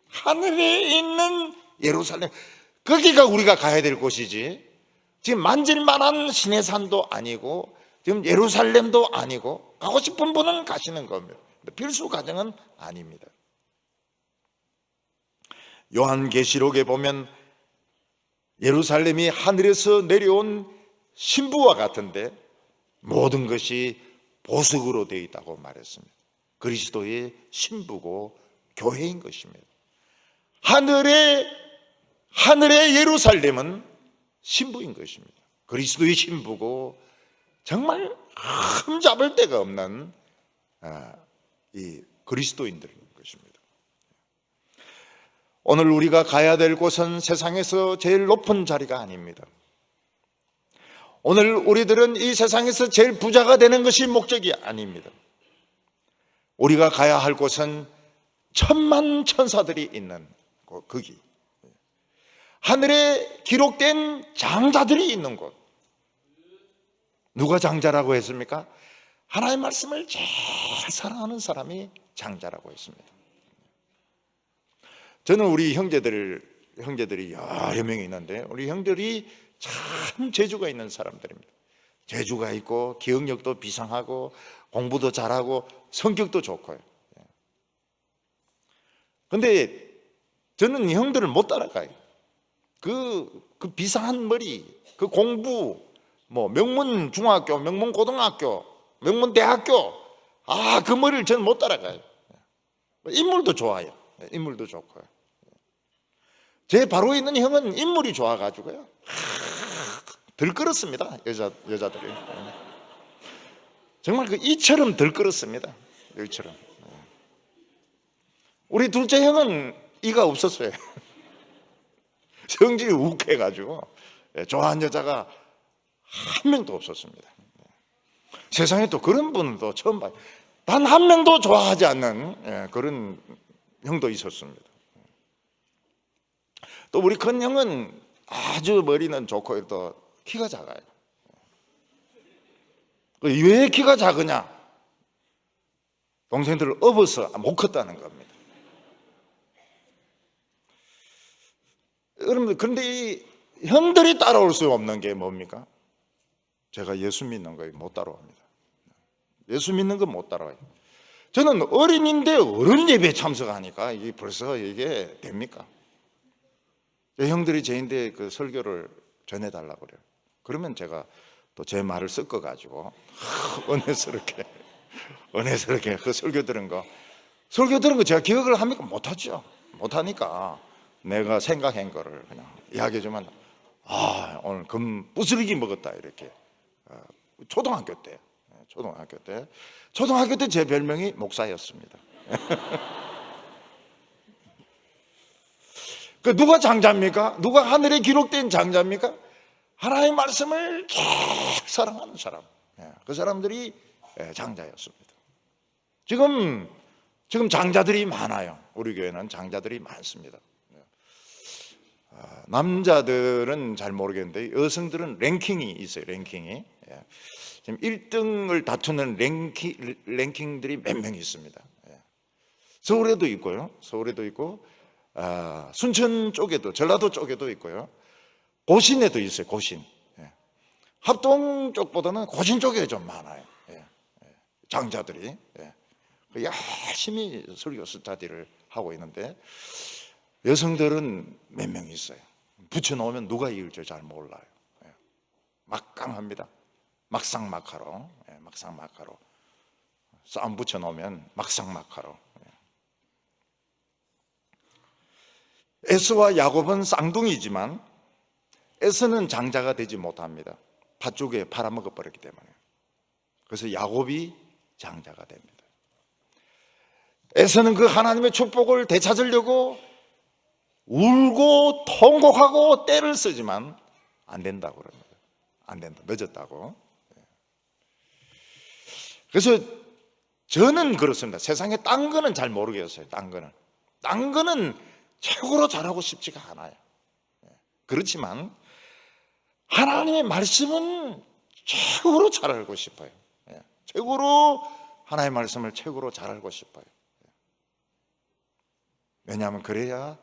하늘에 있는 예루살렘, 거기가 우리가 가야 될 곳이지, 지금 만질만한 시내산도 아니고 지금 예루살렘도 아니고, 가고 싶은 분은 가시는 겁니다. 필수 과정은 아닙니다. 요한계시록에 보면 예루살렘이 하늘에서 내려온 신부와 같은데 모든 것이 보석으로 되어 있다고 말했습니다. 그리스도의 신부고 교회인 것입니다. 하늘의 예루살렘은 신부인 것입니다. 그리스도의 신부고 정말 흠잡을 데가 없는 이 그리스도인들인 것입니다. 오늘 우리가 가야 될 곳은 세상에서 제일 높은 자리가 아닙니다. 오늘 우리들은 이 세상에서 제일 부자가 되는 것이 목적이 아닙니다. 우리가 가야 할 곳은 천만 천사들이 있는 거기, 하늘에 기록된 장자들이 있는 곳. 누가 장자라고 했습니까? 하나님의 말씀을 제일 사랑하는 사람이 장자라고 했습니다. 저는 우리 형제들이 여러 명이 있는데, 우리 형들이 참 재주가 있는 사람들입니다. 재주가 있고 기억력도 비상하고 공부도 잘하고 성격도 좋고요. 그런데 저는 형들을 못 따라가요. 그 비상한 머리, 그 공부, 뭐 명문 중학교, 명문 고등학교, 명문 대학교, 그 머리를 저는 못 따라가요. 인물도 좋아요. 인물도 좋고요. 제 바로 있는 형은 인물이 좋아가지고요, 들끓었습니다. 여자들이 정말 이처럼 들끓었습니다. 이처럼. 우리 둘째 형은 이가 없었어요. 성질이 욱해가지고 좋아하는 여자가 한 명도 없었습니다. 세상에 또 그런 분은 또 처음 봐요. 단 한 명도 좋아하지 않는 그런 형도 있었습니다. 또 우리 큰 형은 아주 머리는 좋고 또 키가 작아요. 왜 키가 작으냐? 동생들을 업어서 못 컸다는 겁니다. 여러분들, 그런데 이 형들이 따라올 수 없는 게 뭡니까? 제가 예수 믿는 거에 못 따라옵니다. 예수 믿는 건 못 따라와요. 저는 어린인데 어른 예배에 참석하니까 이게 벌써 이게 됩니까? 형들이 저인데 그 설교를 전해달라고 그래요. 그러면 제가 또 제 말을 섞어가지고 은혜스럽게 그 설교 들은 거 제가 기억을 합니까? 못하죠. 못하니까 내가 생각한 거를 그냥 이야기해주면 오늘 금 부스러기 먹었다 이렇게. 초등학교 때 제 별명이 목사였습니다. 그 누가 장자입니까? 누가 하늘에 기록된 장자입니까? 하나님의 말씀을 계속 사랑하는 사람. 그 사람들이 장자였습니다. 지금 장자들이 많아요. 우리 교회는 장자들이 많습니다. 남자들은 잘 모르겠는데 여성들은 랭킹이 있어요. 랭킹이. 지금 1등을 다투는 랭킹들이 몇 명 있습니다. 서울에도 있고요. 서울에도 있고 순천 쪽에도, 전라도 쪽에도 있고요. 고신에도 있어요. 고신. 합동 쪽보다는 고신 쪽에 좀 많아요. 장자들이 열심히 설교 스타디를 하고 있는데 여성들은 몇 명 있어요. 붙여놓으면 누가 이길 줄 잘 몰라요. 막강합니다. 막상막하로 싸움 붙여놓으면 막상막하로. 에서와 야곱은 쌍둥이지만 에서는 장자가 되지 못합니다. 팥죽에 팔아먹어 버렸기 때문에. 그래서 야곱이 장자가 됩니다. 에서는 그 하나님의 축복을 되찾으려고 울고 통곡하고 떼를 쓰지만 안 된다고 그럽니다. 안 된다. 늦었다고. 그래서 저는 그렇습니다. 세상에 딴 거는 잘 모르겠어요. 딴 거는 최고로 잘하고 싶지가 않아요. 그렇지만 하나님의 말씀은 최고로 잘 알고 싶어요. 최고로 하나님의 말씀을 최고로 잘 알고 싶어요. 왜냐하면 그래야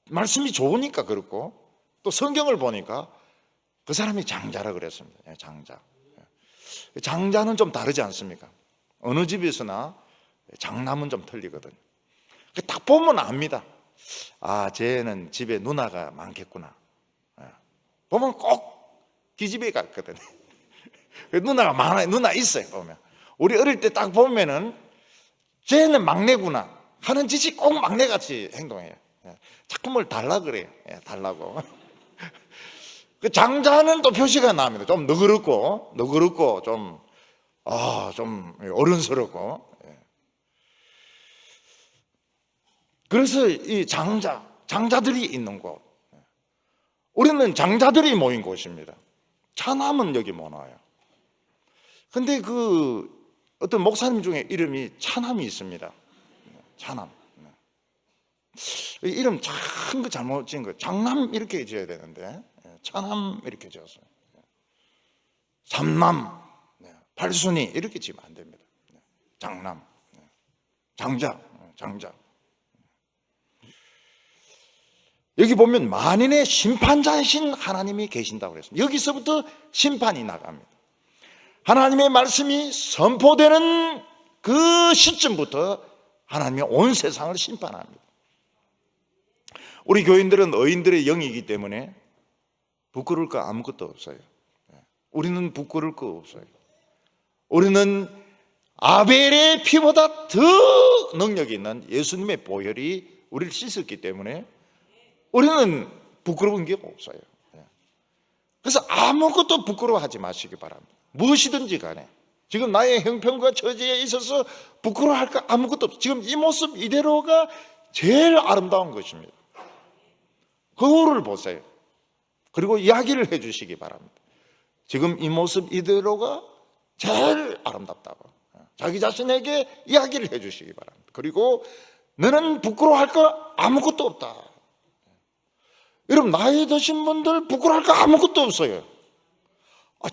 말씀이 좋으니까 그렇고 또 성경을 보니까 그 사람이 장자라 그랬습니다. 장자. 장자는 좀 다르지 않습니까? 어느 집에서나 장남은 좀 틀리거든요. 딱 보면 압니다. 쟤는 집에 누나가 많겠구나. 보면 꼭 기집애 같거든요. 누나가 많아요. 누나 있어요. 보면 우리 어릴 때 딱 보면은 쟤는 막내구나 하는 짓이 꼭 막내같이 행동해요. 자꾸 뭘 달라 그래요. 달라고. 그 장자는 또 표시가 납니다. 좀 너그럽고 좀 어른스럽고. 그래서 이 장자들이 있는 곳, 우리는 장자들이 모인 곳입니다. 차남은 여기 못 와요. 근데 그 어떤 목사님 중에 이름이 차남이 있습니다. 차남. 이름 참 잘못 지은 거. 장남 이렇게 지어야 되는데 차남 이렇게 지었어요. 삼남, 팔순이 이렇게 지으면 안 됩니다. 장남, 장자. 여기 보면 만인의 심판자이신 하나님이 계신다고 그랬습니다. 여기서부터 심판이 나갑니다. 하나님의 말씀이 선포되는 그 시점부터 하나님이 온 세상을 심판합니다. 우리 교인들은 의인들의 영이기 때문에 부끄러울 거 아무것도 없어요. 우리는 부끄러울 거 없어요. 우리는 아벨의 피보다 더 능력이 있는 예수님의 보혈이 우리를 씻었기 때문에 우리는 부끄러운 게 없어요. 그래서 아무것도 부끄러워하지 마시기 바랍니다. 무엇이든지 간에 지금 나의 형편과 처지에 있어서 부끄러워할 거 아무것도 없어요. 지금 이 모습 이대로가 제일 아름다운 것입니다. 거울을 보세요. 그리고 이야기를 해주시기 바랍니다. 지금 이 모습 이대로가 제일 아름답다고 자기 자신에게 이야기를 해주시기 바랍니다. 그리고 너는 부끄러워할 거 아무것도 없다. 여러분, 나이 드신 분들 부끄러워할 거 아무것도 없어요.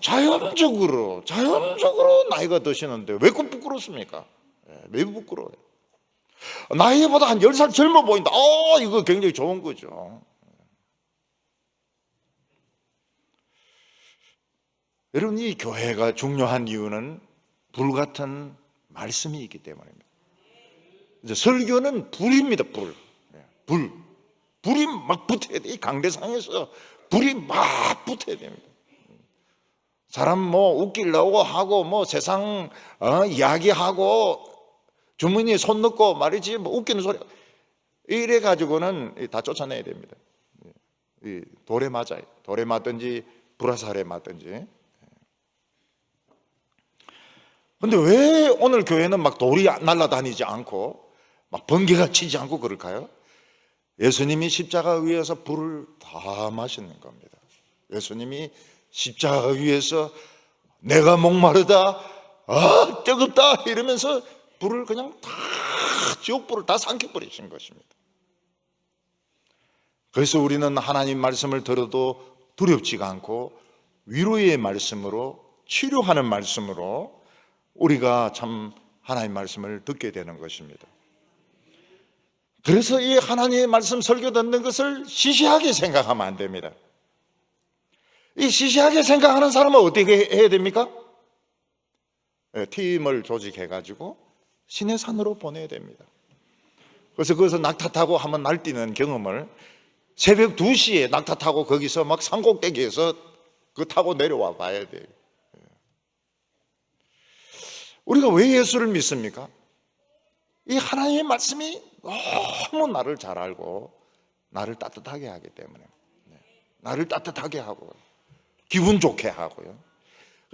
자연적으로 나이가 드시는데 왜 꼭 부끄럽습니까? 왜 부끄러워요? 나이보다 한 10살 젊어 보인다. 이거 굉장히 좋은 거죠. 여러분, 이 교회가 중요한 이유는 불같은 말씀이 있기 때문입니다. 이제 설교는 불입니다. 불이 막 붙어야 돼. 이 강대상에서 불이 막 붙어야 됩니다. 사람 뭐 웃기려고 하고 뭐 세상 이야기하고 주머니에 손 넣고 말이지 뭐 웃기는 소리 이래 가지고는 다 쫓아내야 됩니다. 이 돌에 맞아요. 돌에 맞든지 불화살에 맞든지. 근데 왜 오늘 교회는 막 돌이 날아다니지 않고 막 번개가 치지 않고 그럴까요? 예수님이 십자가 위에서 불을 다 마시는 겁니다. 예수님이 십자가 위에서 내가 목마르다, 뜨겁다 이러면서 불을 그냥 다 지옥불을 다 삼켜버리신 것입니다. 그래서 우리는 하나님 말씀을 들어도 두렵지가 않고 위로의 말씀으로, 치료하는 말씀으로 우리가 참 하나님 말씀을 듣게 되는 것입니다. 그래서 이 하나님의 말씀 설교 듣는 것을 시시하게 생각하면 안 됩니다. 이 시시하게 생각하는 사람은 어떻게 해야 됩니까? 팀을 조직해가지고 시내산으로 보내야 됩니다. 그래서 거기서 낙타 타고 한번 날뛰는 경험을 새벽 2시에 낙타 타고 거기서 막 산꼭대기에서 그거 타고 내려와 봐야 돼요. 우리가 왜 예수를 믿습니까? 이 하나님의 말씀이 너무 나를 잘 알고 나를 따뜻하게 하기 때문에, 나를 따뜻하게 하고 기분 좋게 하고요.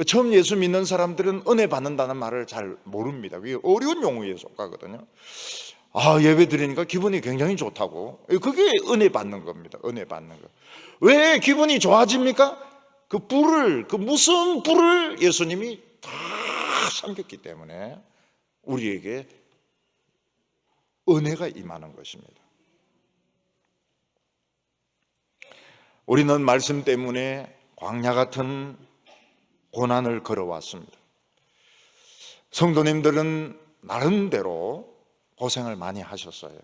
처음 예수 믿는 사람들은 은혜 받는다는 말을 잘 모릅니다. 그게 어려운 용어에 속하거든요. 예배 드리니까 기분이 굉장히 좋다고. 그게 은혜 받는 겁니다. 은혜 받는 거. 왜 기분이 좋아집니까? 그 무슨 불을 예수님이 다 삼켰기 때문에 우리에게 은혜가 임하는 것입니다. 우리는 말씀 때문에 광야 같은 고난을 걸어왔습니다. 성도님들은 나름대로 고생을 많이 하셨어요.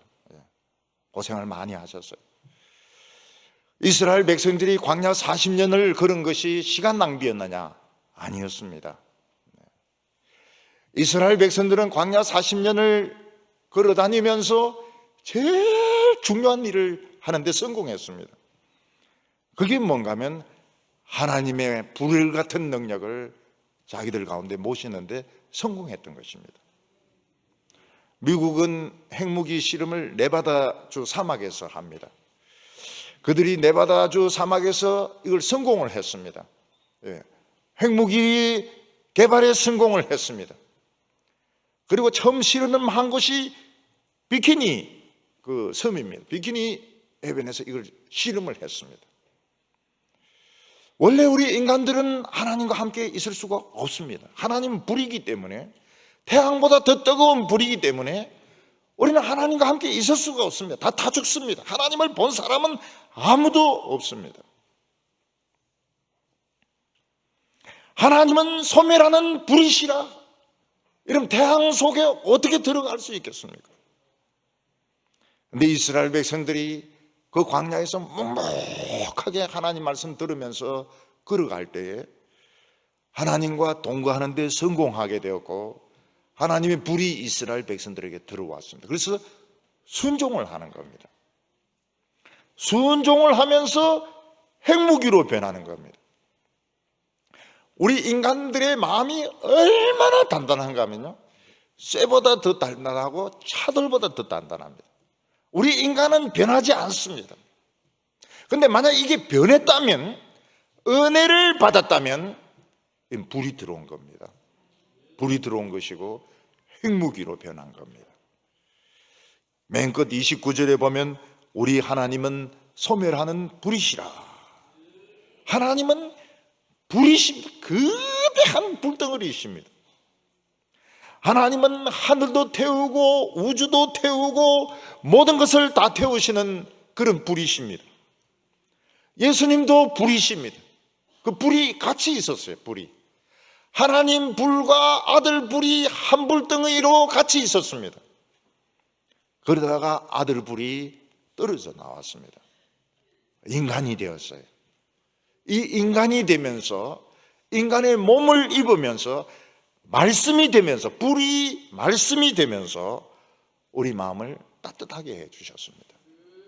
고생을 많이 하셨어요. 이스라엘 백성들이 광야 40년을 걸은 것이 시간 낭비였느냐? 아니었습니다. 이스라엘 백성들은 광야 40년을 걸어 다니면서 제일 중요한 일을 하는데 성공했습니다. 그게 뭔가 하면 하나님의 불 같은 능력을 자기들 가운데 모시는데 성공했던 것입니다. 미국은 핵무기 실험을 네바다주 사막에서 합니다. 그들이 네바다주 사막에서 이걸 성공을 했습니다. 핵무기 개발에 성공을 했습니다. 그리고 처음 실험한 곳이 비키니 그 섬입니다. 비키니 해변에서 이걸 실험을 했습니다. 원래 우리 인간들은 하나님과 함께 있을 수가 없습니다. 하나님은 불이기 때문에, 태양보다 더 뜨거운 불이기 때문에 우리는 하나님과 함께 있을 수가 없습니다. 다 죽습니다. 하나님을 본 사람은 아무도 없습니다. 하나님은 소멸하는 불이시라. 이러면 태양 속에 어떻게 들어갈 수 있겠습니까? 근데 이스라엘 백성들이 그 광야에서 묵묵하게 하나님 말씀 들으면서 걸어갈 때에 하나님과 동거하는 데 성공하게 되었고, 하나님의 불이 이스라엘 백성들에게 들어왔습니다. 그래서 순종을 하는 겁니다. 순종을 하면서 핵무기로 변하는 겁니다. 우리 인간들의 마음이 얼마나 단단한가 하면요, 쇠보다 더 단단하고 차돌보다 더 단단합니다. 우리 인간은 변하지 않습니다. 그런데 만약 이게 변했다면, 은혜를 받았다면 불이 들어온 겁니다. 불이 들어온 것이고 핵무기로 변한 겁니다. 맨 끝 29절에 보면 우리 하나님은 소멸하는 불이시라. 하나님은 불이십니다. 거대한 불덩어리이십니다. 하나님은 하늘도 태우고 우주도 태우고 모든 것을 다 태우시는 그런 불이십니다. 예수님도 불이십니다. 그 불이 같이 있었어요. 불이 하나님 불과 아들 불이 한 불덩이로 같이 있었습니다. 그러다가 아들 불이 떨어져 나왔습니다. 인간이 되었어요. 이 인간이 되면서 인간의 몸을 입으면서 말씀이 되면서 불이 말씀이 되면서 우리 마음을 따뜻하게 해 주셨습니다.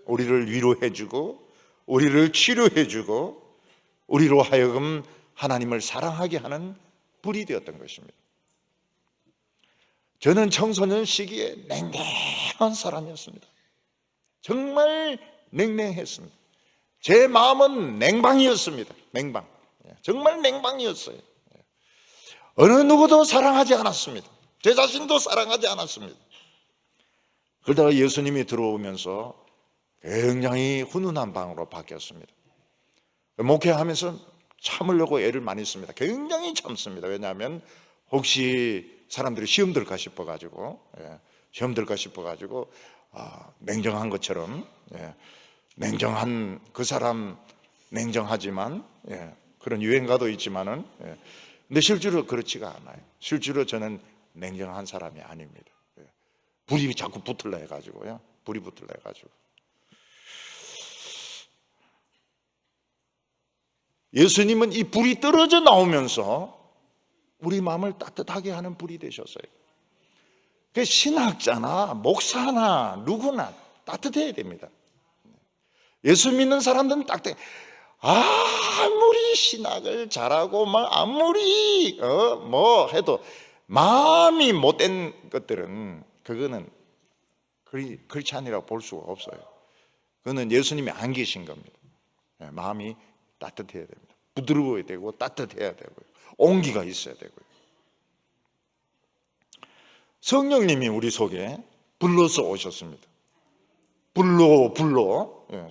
우리를 위로해 주고 우리를 치료해 주고 우리로 하여금 하나님을 사랑하게 하는 불이 되었던 것입니다. 저는 청소년 시기에 냉랭한 사람이었습니다. 정말 냉랭했습니다. 제 마음은 냉방이었습니다. 냉방. 정말 냉방이었어요. 어느 누구도 사랑하지 않았습니다. 제 자신도 사랑하지 않았습니다. 그러다가 예수님이 들어오면서 굉장히 훈훈한 방으로 바뀌었습니다. 목회하면서 참으려고 애를 많이 씁니다. 굉장히 참습니다. 왜냐하면 혹시 사람들이 시험 들까 싶어가지고, 시험 들까 싶어가지고 냉정한 것처럼, 냉정한 그 사람 냉정하지만, 그런 유행가도 있지만은, 근데 실제로 그렇지가 않아요. 실제로 저는 냉정한 사람이 아닙니다. 불이 자꾸 붙을라 해가지고요. 불이 붙을라 해가지고. 예수님은 이 불이 떨어져 나오면서 우리 마음을 따뜻하게 하는 불이 되셨어요. 그 신학자나 목사나 누구나 따뜻해야 됩니다. 예수 믿는 사람들은 따뜻해. 아무리 신학을 잘하고 아무리 뭐 해도 마음이 못된 것들은 그거는 크리스찬이라고 볼 수가 없어요. 그거는 예수님이 안 계신 겁니다. 마음이 따뜻해야 됩니다. 부드러워야 되고 따뜻해야 되고요. 온기가 있어야 되고요. 성령님이 우리 속에 불러서 오셨습니다. 불로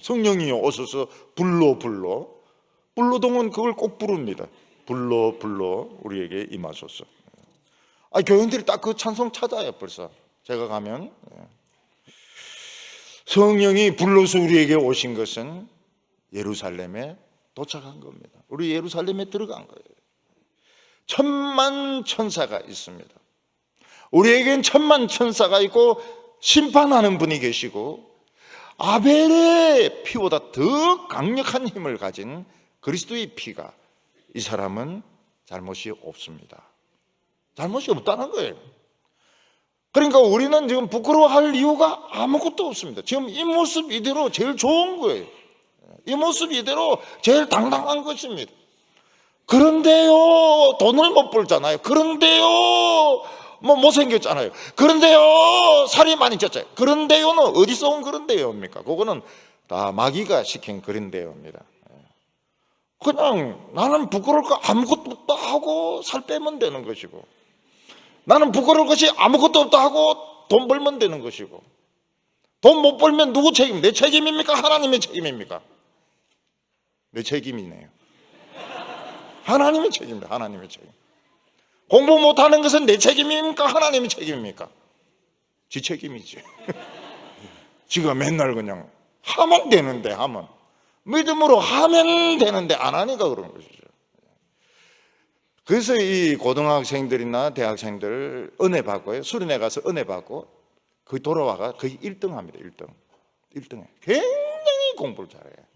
성령이 오셔서 불로 불로동은 그걸 꼭 부릅니다. 불로 우리에게 임하소서. 교인들이 딱 그 찬송 찾아요. 벌써 제가 가면 성령이 불러서 우리에게 오신 것은 예루살렘에 도착한 겁니다. 우리 예루살렘에 들어간 거예요. 천만 천사가 있습니다. 우리에겐 천만 천사가 있고 심판하는 분이 계시고 아벨의 피보다 더 강력한 힘을 가진 그리스도의 피가 이 사람은 잘못이 없습니다. 잘못이 없다는 거예요. 그러니까 우리는 지금 부끄러워할 이유가 아무것도 없습니다. 지금 이 모습 이대로 제일 좋은 거예요. 이 모습 이대로 제일 당당한 것입니다. 그런데요, 돈을 못 벌잖아요. 그런데요, 못생겼잖아요. 그런데요, 살이 많이 쪘잖아요. 그런데요는 어디서 온 그런데요입니까? 그거는 다 마귀가 시킨 그런데요입니다. 그냥 나는 부끄러울 거 아무것도 없다 하고 살 빼면 되는 것이고, 나는 부끄러울 것이 아무것도 없다 하고 돈 벌면 되는 것이고, 돈 못 벌면 누구 책임? 내 책임입니까? 하나님의 책임입니까? 내 책임이네요. 하나님의 책임입니다. 하나님의 책임. 공부 못하는 것은 내 책임입니까? 하나님의 책임입니까? 지 책임이지. 지가 맨날 그냥 하면 되는데 하면 믿음으로 하면 되는데 안 하니까 그런 것이죠. 그래서 이 고등학생들이나 대학생들 은혜 받고요. 수련회 가서 은혜 받고 그 돌아와가 거의 1등 합니다. 1등에 굉장히 공부를 잘해요.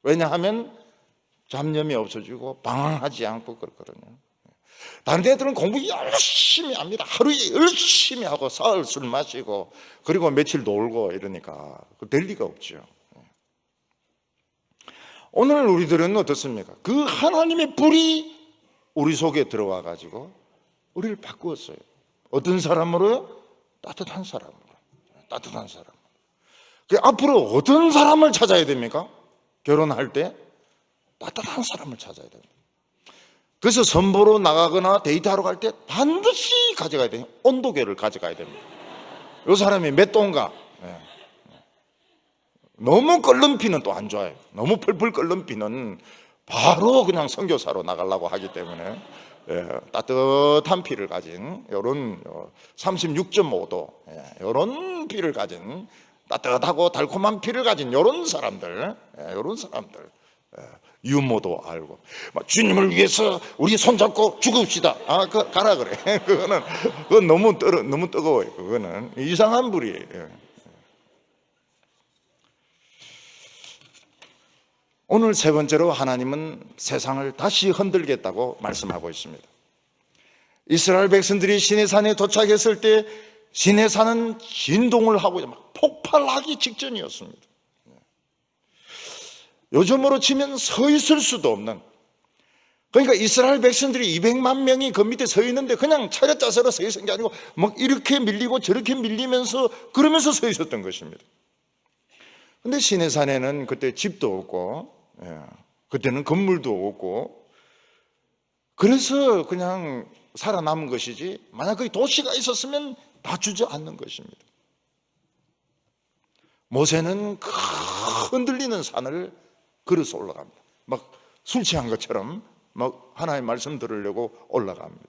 왜냐하면 잡념이 없어지고 방황하지 않고 그렇거든요. 다른 애들은 공부 열심히 합니다. 하루에 열심히 하고 사흘 술 마시고 그리고 며칠 놀고 이러니까 될 리가 없죠. 오늘 우리들은 어떻습니까? 그 하나님의 불이 우리 속에 들어와 가지고 우리를 바꾸었어요. 어떤 사람으로요? 따뜻한 사람으로. 따뜻한 사람. 앞으로 어떤 사람을 찾아야 됩니까? 결혼할 때 따뜻한 사람을 찾아야 됩니다. 그래서 선보러 나가거나 데이트하러 갈 때 반드시 가져가야 돼요. 온도계를 가져가야 됩니다. 이 사람이 몇 도인가? 너무 끓는 피는 또 안 좋아요. 너무 펄펄 끓는 피는 바로 그냥 선교사로 나가려고 하기 때문에 따뜻한 피를 가진 이런 36.5도 이런 피를 가진 따뜻하고 달콤한 피를 가진 이런 사람들 유모도 알고 주님을 위해서 우리 손잡고 죽읍시다. 그 가라 그래. 그건 너무 뜨거워요. 그거는 이상한 불이에요. 오늘 세 번째로 하나님은 세상을 다시 흔들겠다고 말씀하고 있습니다. 이스라엘 백성들이 시내산에 도착했을 때 시내산은 진동을 하고 막 폭발하기 직전이었습니다. 요즘으로 치면 서 있을 수도 없는, 그러니까 이스라엘 백성들이 200만 명이 그 밑에 서 있는데 그냥 차렷자세로 서 있는 게 아니고 막 이렇게 밀리고 저렇게 밀리면서 그러면서 서 있었던 것입니다. 근데 시내산에는 그때 집도 없고 그때는 건물도 없고 그래서 그냥 살아남은 것이지, 만약 거기 도시가 있었으면 다 주저앉는 것입니다. 모세는 그 흔들리는 산을 걸어서 올라갑니다. 막 술 취한 것처럼 막 하나님의 말씀 들으려고 올라갑니다.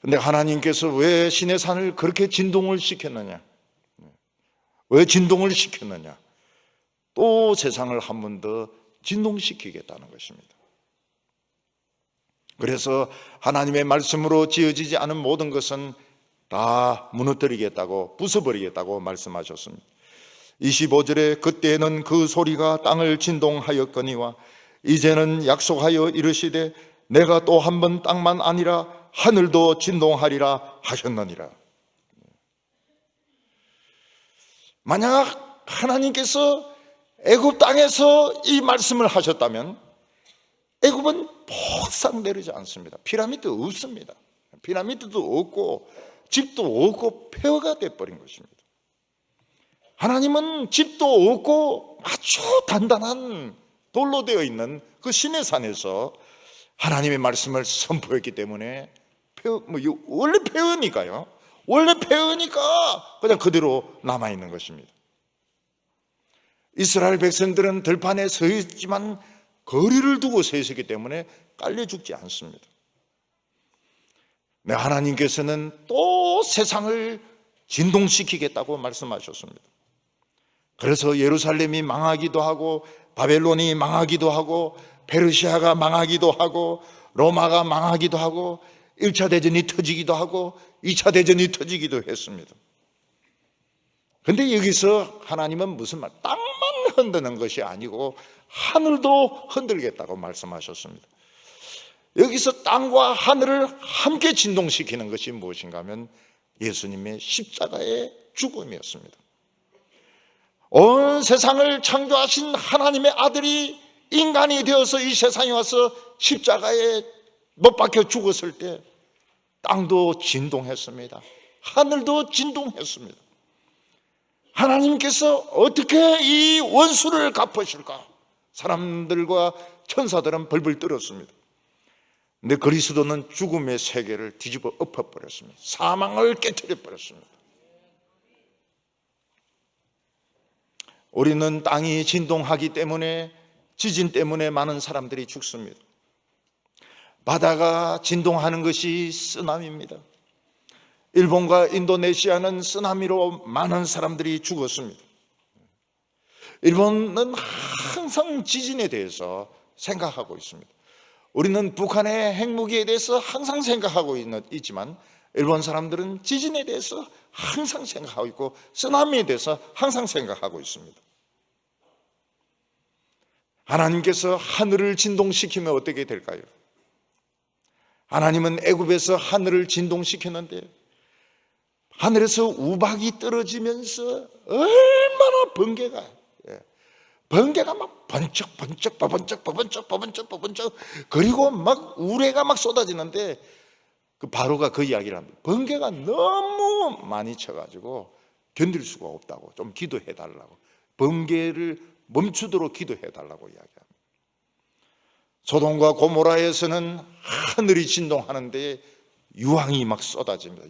근데 하나님께서 왜 시내산을 그렇게 진동을 시켰느냐? 왜 진동을 시켰느냐? 또 세상을 한 번 더 진동시키겠다는 것입니다. 그래서 하나님의 말씀으로 지어지지 않은 모든 것은 다 무너뜨리겠다고, 부숴버리겠다고 말씀하셨습니다. 25절에 그때는 그 소리가 땅을 진동하였거니와 이제는 약속하여 이르시되 내가 또 한 번 땅만 아니라 하늘도 진동하리라 하셨느니라. 만약 하나님께서 애굽 땅에서 이 말씀을 하셨다면 애굽은 폭삭 내리지 않습니다. 피라미드 없습니다. 피라미드도 없고 집도 없고 폐허가 돼버린 것입니다. 하나님은 집도 없고 아주 단단한 돌로 되어 있는 그 시내산에서 하나님의 말씀을 선포했기 때문에 원래 폐허니까요. 원래 폐허니까 그냥 그대로 남아있는 것입니다. 이스라엘 백성들은 들판에 서 있지만 거리를 두고 서 있었기 때문에 깔려 죽지 않습니다. 네, 하나님께서는 또 세상을 진동시키겠다고 말씀하셨습니다. 그래서 예루살렘이 망하기도 하고 바벨론이 망하기도 하고 페르시아가 망하기도 하고 로마가 망하기도 하고 1차 대전이 터지기도 하고 2차 대전이 터지기도 했습니다. 그런데 여기서 하나님은 무슨 말? 땅만 흔드는 것이 아니고 하늘도 흔들겠다고 말씀하셨습니다. 여기서 땅과 하늘을 함께 진동시키는 것이 무엇인가 하면 예수님의 십자가의 죽음이었습니다. 온 세상을 창조하신 하나님의 아들이 인간이 되어서 이 세상에 와서 십자가에 못 박혀 죽었을 때 땅도 진동했습니다. 하늘도 진동했습니다. 하나님께서 어떻게 이 원수를 갚으실까? 사람들과 천사들은 벌벌 떨었습니다. 근데 그리스도는 죽음의 세계를 뒤집어 엎어버렸습니다. 사망을 깨뜨려 버렸습니다. 우리는 땅이 진동하기 때문에, 지진 때문에 많은 사람들이 죽습니다. 바다가 진동하는 것이 쓰나미입니다. 일본과 인도네시아는 쓰나미로 많은 사람들이 죽었습니다. 일본은 항상 지진에 대해서 생각하고 있습니다. 우리는 북한의 핵무기에 대해서 항상 생각하고 있지만 일본 사람들은 지진에 대해서 항상 생각하고 있고 쓰나미에 대해서 항상 생각하고 있습니다. 하나님께서 하늘을 진동시키면 어떻게 될까요? 하나님은 애굽에서 하늘을 진동시켰는데 하늘에서 우박이 떨어지면서 얼마나 번개가 막 번쩍 그리고 막 우레가 막 쏟아지는데 그 바로가 그 이야기를 합니다. 번개가 너무 많이 쳐가지고 견딜 수가 없다고 좀 기도해 달라고, 번개를 멈추도록 기도해 달라고 이야기합니다. 소돔과 고모라에서는 하늘이 진동하는데 유황이 막 쏟아집니다.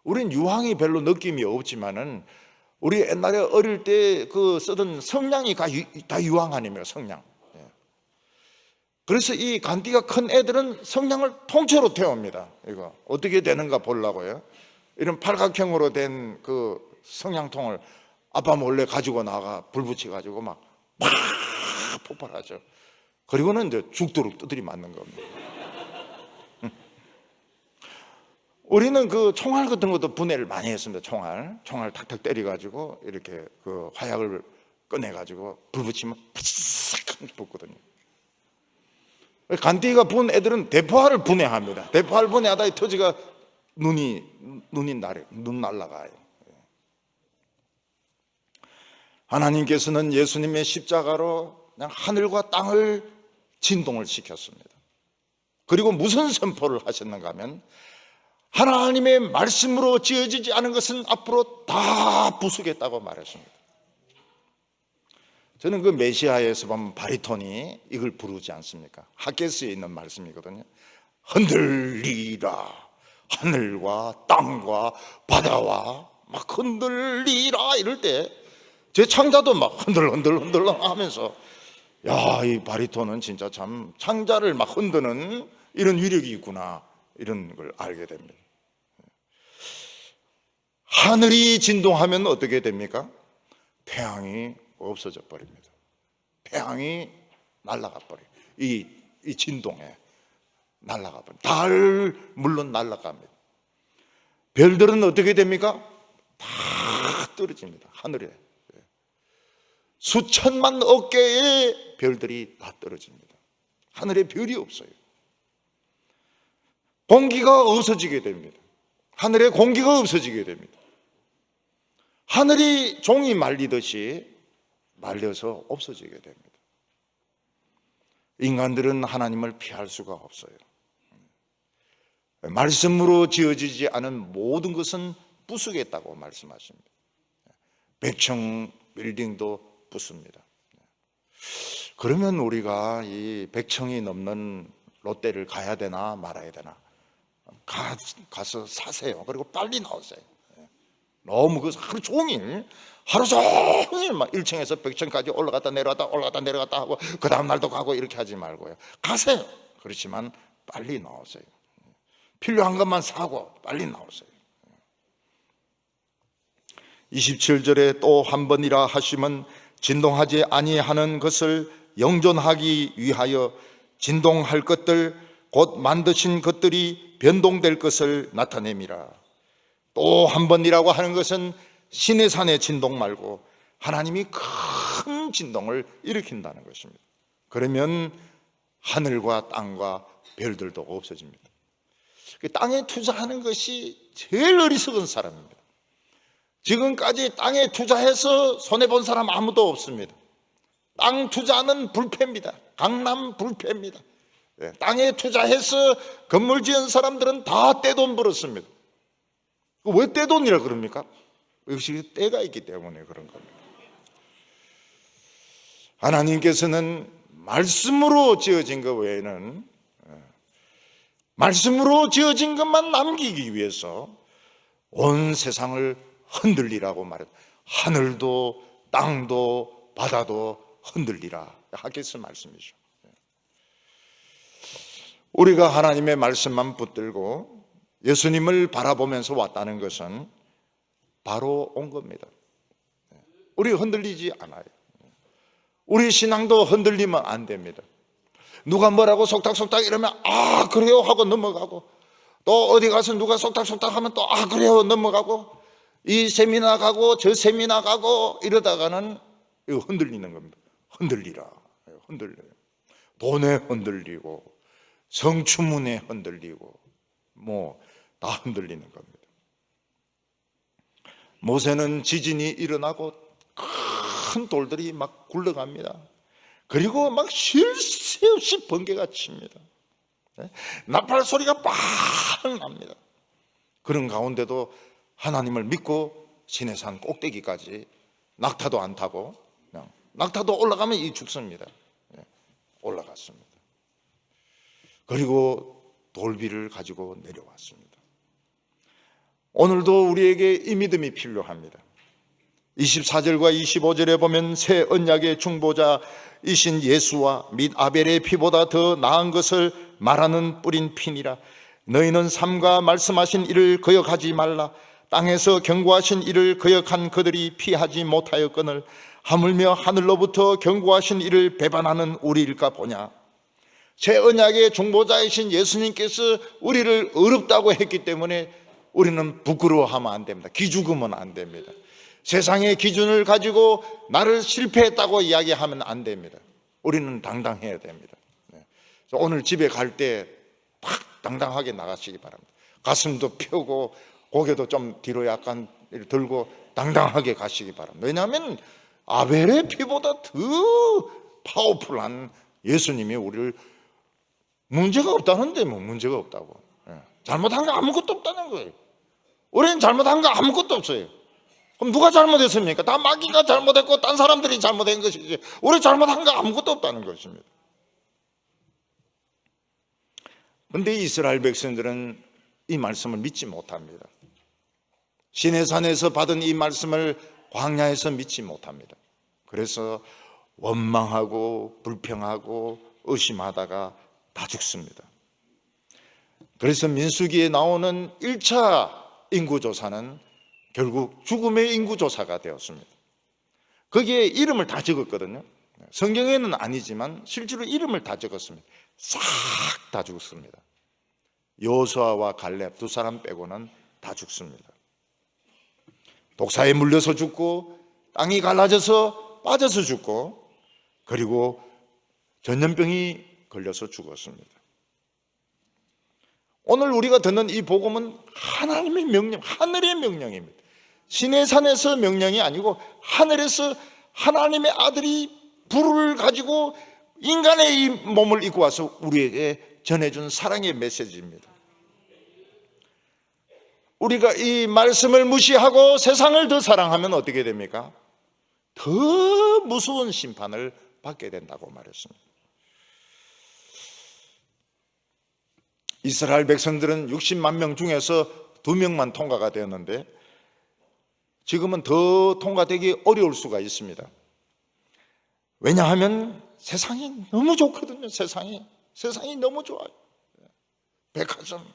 우린 유황이 별로 느낌이 없지만은 우리 옛날에 어릴 때 그 쓰던 성냥이 다 유황 아닙니까? 성냥. 그래서 이 간디가 큰 애들은 성냥을 통째로 태웁니다. 이거 어떻게 되는가 보려고요. 이런 팔각형으로 된 그 성냥통을 아빠 몰래 가지고 나가 불 붙여가지고 막 폭발하죠. 그리고는 이제 죽도록 두드리 맞는 겁니다. 우리는 그 총알 같은 것도 분해를 많이 했습니다. 총알 탁탁 때려가지고 이렇게 그 화약을 꺼내가지고 불 붙이면 팍 붙거든요. 간디가 분 애들은 대포알을 분해합니다. 대포알 분해하다 이 터지가 눈 날아가요. 하나님께서는 예수님의 십자가로 그냥 하늘과 땅을 진동을 시켰습니다. 그리고 무슨 선포를 하셨는가 하면 하나님의 말씀으로 지어지지 않은 것은 앞으로 다 부수겠다고 말했습니다. 저는 그 메시아에서 보면 바리톤이 이걸 부르지 않습니까? 하게스에 있는 말씀이거든요. 흔들리라 하늘과 땅과 바다와 막 흔들리라 이럴 때 제 창자도 막 흔들 하면서 야, 이 바리톤은 진짜 참 창자를 막 흔드는 이런 위력이 있구나 이런 걸 알게 됩니다. 하늘이 진동하면 어떻게 됩니까? 태양이 없어져 버립니다. 태양이 날아가 버려요. 이 진동에 날아가 버려요. 달 물론 날아갑니다. 별들은 어떻게 됩니까? 다 떨어집니다. 하늘에 수천만 억 개의 별들이 다 떨어집니다. 하늘에 별이 없어요. 공기가 없어지게 됩니다. 하늘에 공기가 없어지게 됩니다. 하늘이 종이 말리듯이 말려서 없어지게 됩니다. 인간들은 하나님을 피할 수가 없어요. 말씀으로 지어지지 않은 모든 것은 부수겠다고 말씀하십니다. 백청 빌딩도 부숩니다. 그러면 우리가 이 백청이 넘는 롯데를 가야 되나 말아야 되나? 가서 사세요. 그리고 빨리 나오세요. 너무 그 하루 종일 막 1층에서 100층까지 올라갔다 내려갔다 하고 그 다음 날도 가고 이렇게 하지 말고요. 가세요. 그렇지만 빨리 나오세요. 필요한 것만 사고 빨리 나오세요. 27절에 또 한 번이라 하시면 진동하지 아니하는 것을 영존하기 위하여 진동할 것들 곧 만드신 것들이 변동될 것을 나타냅니다. 또 한 번이라고 하는 것은 신의 산의 진동 말고 하나님이 큰 진동을 일으킨다는 것입니다. 그러면 하늘과 땅과 별들도 없어집니다. 땅에 투자하는 것이 제일 어리석은 사람입니다. 지금까지 땅에 투자해서 손해본 사람 아무도 없습니다. 땅 투자는 불패입니다. 강남 불패입니다. 땅에 투자해서 건물 지은 사람들은 다 떼돈 벌었습니다. 왜 떼돈이라 그럽니까? 역시 때가 있기 때문에 그런 겁니다. 하나님께서는 말씀으로 지어진 것 외에는 말씀으로 지어진 것만 남기기 위해서 온 세상을 흔들리라고 말했다. 하늘도 땅도 바다도 흔들리라. 하게스 말씀이죠. 우리가 하나님의 말씀만 붙들고 예수님을 바라보면서 왔다는 것은 바로 온 겁니다. 우리 흔들리지 않아요. 우리 신앙도 흔들리면 안 됩니다. 누가 뭐라고 속닥속닥 이러면 아 그래요 하고 넘어가고, 또 어디 가서 누가 속닥속닥 하면 또 아 그래요 넘어가고, 이 세미나 가고 저 세미나 가고 이러다가는 이거 흔들리는 겁니다. 흔들리라. 흔들려요. 돈에 흔들리고 성추문에 흔들리고 뭐 다 흔들리는 겁니다. 모세는 지진이 일어나고 큰 돌들이 막 굴러갑니다. 그리고 막 쉴 새 없이 번개가 칩니다. 나팔 소리가 빡 납니다. 그런 가운데도 하나님을 믿고 시내산 꼭대기까지 낙타도 안 타고 그냥 낙타도 올라가면 이 죽습니다. 올라갔습니다. 그리고 돌비를 가지고 내려왔습니다. 오늘도 우리에게 이 믿음이 필요합니다. 24절과 25절에 보면 새 언약의 중보자이신 예수와 및 아벨의 피보다 더 나은 것을 말하는 뿌린 피니라. 너희는 삼가 말씀하신 이를 거역하지 말라. 땅에서 경고하신 이를 거역한 그들이 피하지 못하였거늘 하물며 하늘로부터 경고하신 이를 배반하는 우리일까 보냐. 새 언약의 중보자이신 예수님께서 우리를 어렵다고 했기 때문에 우리는 부끄러워하면 안 됩니다. 기죽으면 안 됩니다. 세상의 기준을 가지고 나를 실패했다고 이야기하면 안 됩니다. 우리는 당당해야 됩니다. 오늘 집에 갈 때 팍 당당하게 나가시기 바랍니다. 가슴도 펴고 고개도 좀 뒤로 약간 들고 당당하게 가시기 바랍니다. 왜냐하면 아벨의 피보다 더 파워풀한 예수님이 우리를 문제가 없다는데 뭐 문제가 없다고. 잘못한 거 아무것도 없다는 거예요. 우리는 잘못한 거 아무것도 없어요. 그럼 누가 잘못했습니까? 다 마귀가 잘못했고 딴 사람들이 잘못한 것이지 우리 잘못한 거 아무것도 없다는 것입니다. 그런데 이스라엘 백성들은 이 말씀을 믿지 못합니다. 시내산에서 받은 이 말씀을 광야에서 믿지 못합니다. 그래서 원망하고 불평하고 의심하다가 다 죽습니다. 그래서 민수기에 나오는 1차 인구조사는 결국 죽음의 인구조사가 되었습니다. 거기에 이름을 다 적었거든요. 성경에는 아니지만 실제로 이름을 다 적었습니다. 싹 다 죽습니다. 여호수아와 갈렙 두 사람 빼고는 다 죽습니다. 독사에 물려서 죽고 땅이 갈라져서 빠져서 죽고 그리고 전염병이 걸려서 죽었습니다. 오늘 우리가 듣는 이 복음은 하나님의 명령, 하늘의 명령입니다. 시내산에서 명령이 아니고 하늘에서 하나님의 아들이 불을 가지고 인간의 이 몸을 입고 와서 우리에게 전해준 사랑의 메시지입니다. 우리가 이 말씀을 무시하고 세상을 더 사랑하면 어떻게 됩니까? 더 무서운 심판을 받게 된다고 말했습니다. 이스라엘 백성들은 60만 명 중에서 2명만 통과가 되었는데 지금은 더 통과되기 어려울 수가 있습니다. 왜냐하면 세상이 너무 좋거든요. 세상이 너무 좋아요. 백화점.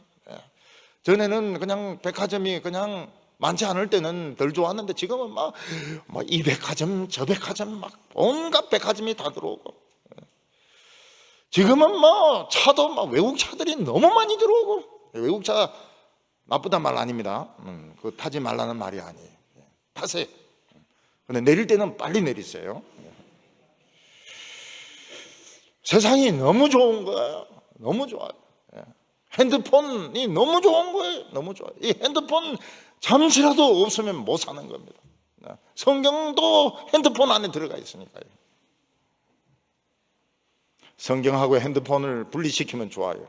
전에는 그냥 백화점이 그냥 많지 않을 때는 덜 좋았는데 지금은 막 이 백화점 저 백화점 막 온갖 백화점이 다 들어오고 지금은 뭐 차도 막 외국 차들이 너무 많이 들어오고 외국차 나쁘단 말 아닙니다. 그거 타지 말라는 말이 아니에요. 타세요. 근데 내릴 때는 빨리 내리세요. 세상이 너무 좋은 거예요. 너무 좋아요. 핸드폰이 너무 좋은 거예요. 너무 좋아요. 이 핸드폰 잠시라도 없으면 못 사는 겁니다. 성경도 핸드폰 안에 들어가 있으니까요. 성경하고 핸드폰을 분리시키면 좋아요.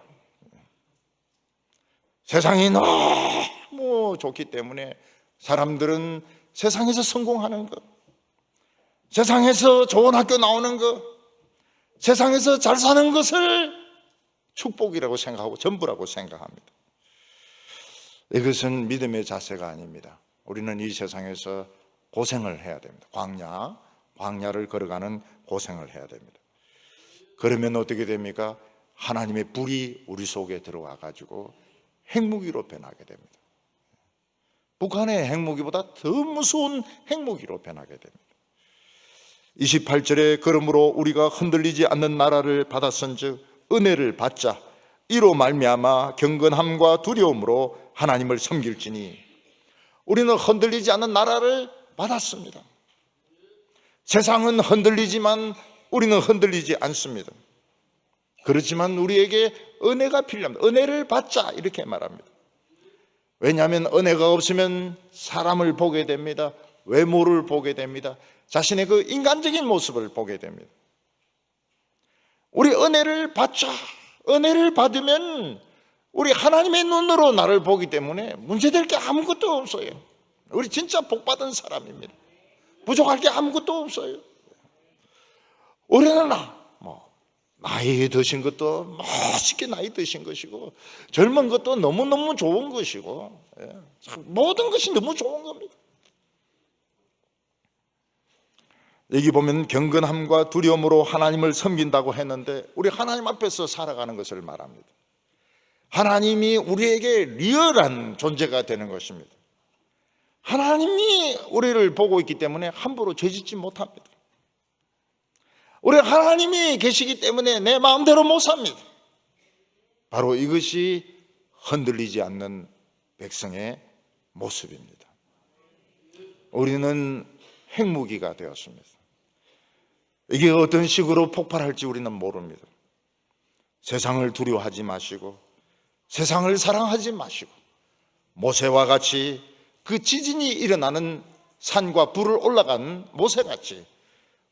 세상이 너무 좋기 때문에 사람들은 세상에서 성공하는 것, 세상에서 좋은 학교 나오는 것, 세상에서 잘 사는 것을 축복이라고 생각하고 전부라고 생각합니다. 이것은 믿음의 자세가 아닙니다. 우리는 이 세상에서 고생을 해야 됩니다. 광야를 걸어가는 고생을 해야 됩니다. 그러면 어떻게 됩니까? 하나님의 불이 우리 속에 들어와 가지고 핵무기로 변하게 됩니다. 북한의 핵무기보다 더 무서운 핵무기로 변하게 됩니다. 28절에 그러므로 우리가 흔들리지 않는 나라를 받았은즉 은혜를 받자. 이로 말미암아 경건함과 두려움으로 하나님을 섬길지니. 우리는 흔들리지 않는 나라를 받았습니다. 세상은 흔들리지만 우리는 흔들리지 않습니다. 그렇지만 우리에게 은혜가 필요합니다. 은혜를 받자 이렇게 말합니다. 왜냐하면 은혜가 없으면 사람을 보게 됩니다. 외모를 보게 됩니다. 자신의 그 인간적인 모습을 보게 됩니다. 우리 은혜를 받자. 은혜를 받으면 우리 하나님의 눈으로 나를 보기 때문에 문제될 게 아무것도 없어요. 우리 진짜 복받은 사람입니다. 부족할 게 아무것도 없어요. 우리는 나이 드신 것도 멋있게 나이 드신 것이고 젊은 것도 너무너무 좋은 것이고 모든 것이 너무 좋은 겁니다. 여기 보면 경건함과 두려움으로 하나님을 섬긴다고 했는데 우리 하나님 앞에서 살아가는 것을 말합니다. 하나님이 우리에게 리얼한 존재가 되는 것입니다. 하나님이 우리를 보고 있기 때문에 함부로 죄짓지 못합니다. 우리 하나님이 계시기 때문에 내 마음대로 못 삽니다. 바로 이것이 흔들리지 않는 백성의 모습입니다. 우리는 핵무기가 되었습니다. 이게 어떤 식으로 폭발할지 우리는 모릅니다. 세상을 두려워하지 마시고 세상을 사랑하지 마시고 모세와 같이 그 지진이 일어나는 산과 불을 올라간 모세같이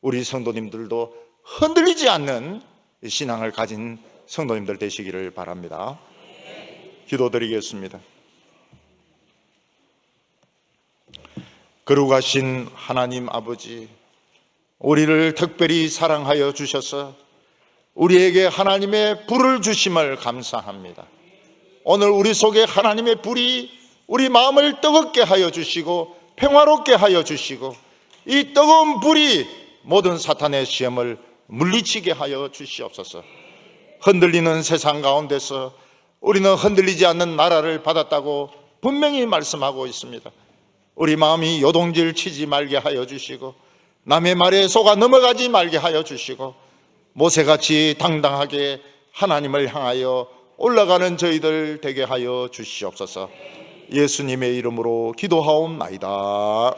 우리 성도님들도 흔들리지 않는 신앙을 가진 성도님들 되시기를 바랍니다. 기도드리겠습니다. 거룩하신 하나님 아버지, 우리를 특별히 사랑하여 주셔서 우리에게 하나님의 불을 주심을 감사합니다. 오늘 우리 속에 하나님의 불이 우리 마음을 뜨겁게 하여 주시고 평화롭게 하여 주시고 이 뜨거운 불이 모든 사탄의 시험을 물리치게 하여 주시옵소서. 흔들리는 세상 가운데서 우리는 흔들리지 않는 나라를 받았다고 분명히 말씀하고 있습니다. 우리 마음이 요동질 치지 말게 하여 주시고 남의 말에 속아 넘어가지 말게 하여 주시고 모세같이 당당하게 하나님을 향하여 올라가는 저희들 되게 하여 주시옵소서. 예수님의 이름으로 기도하옵나이다.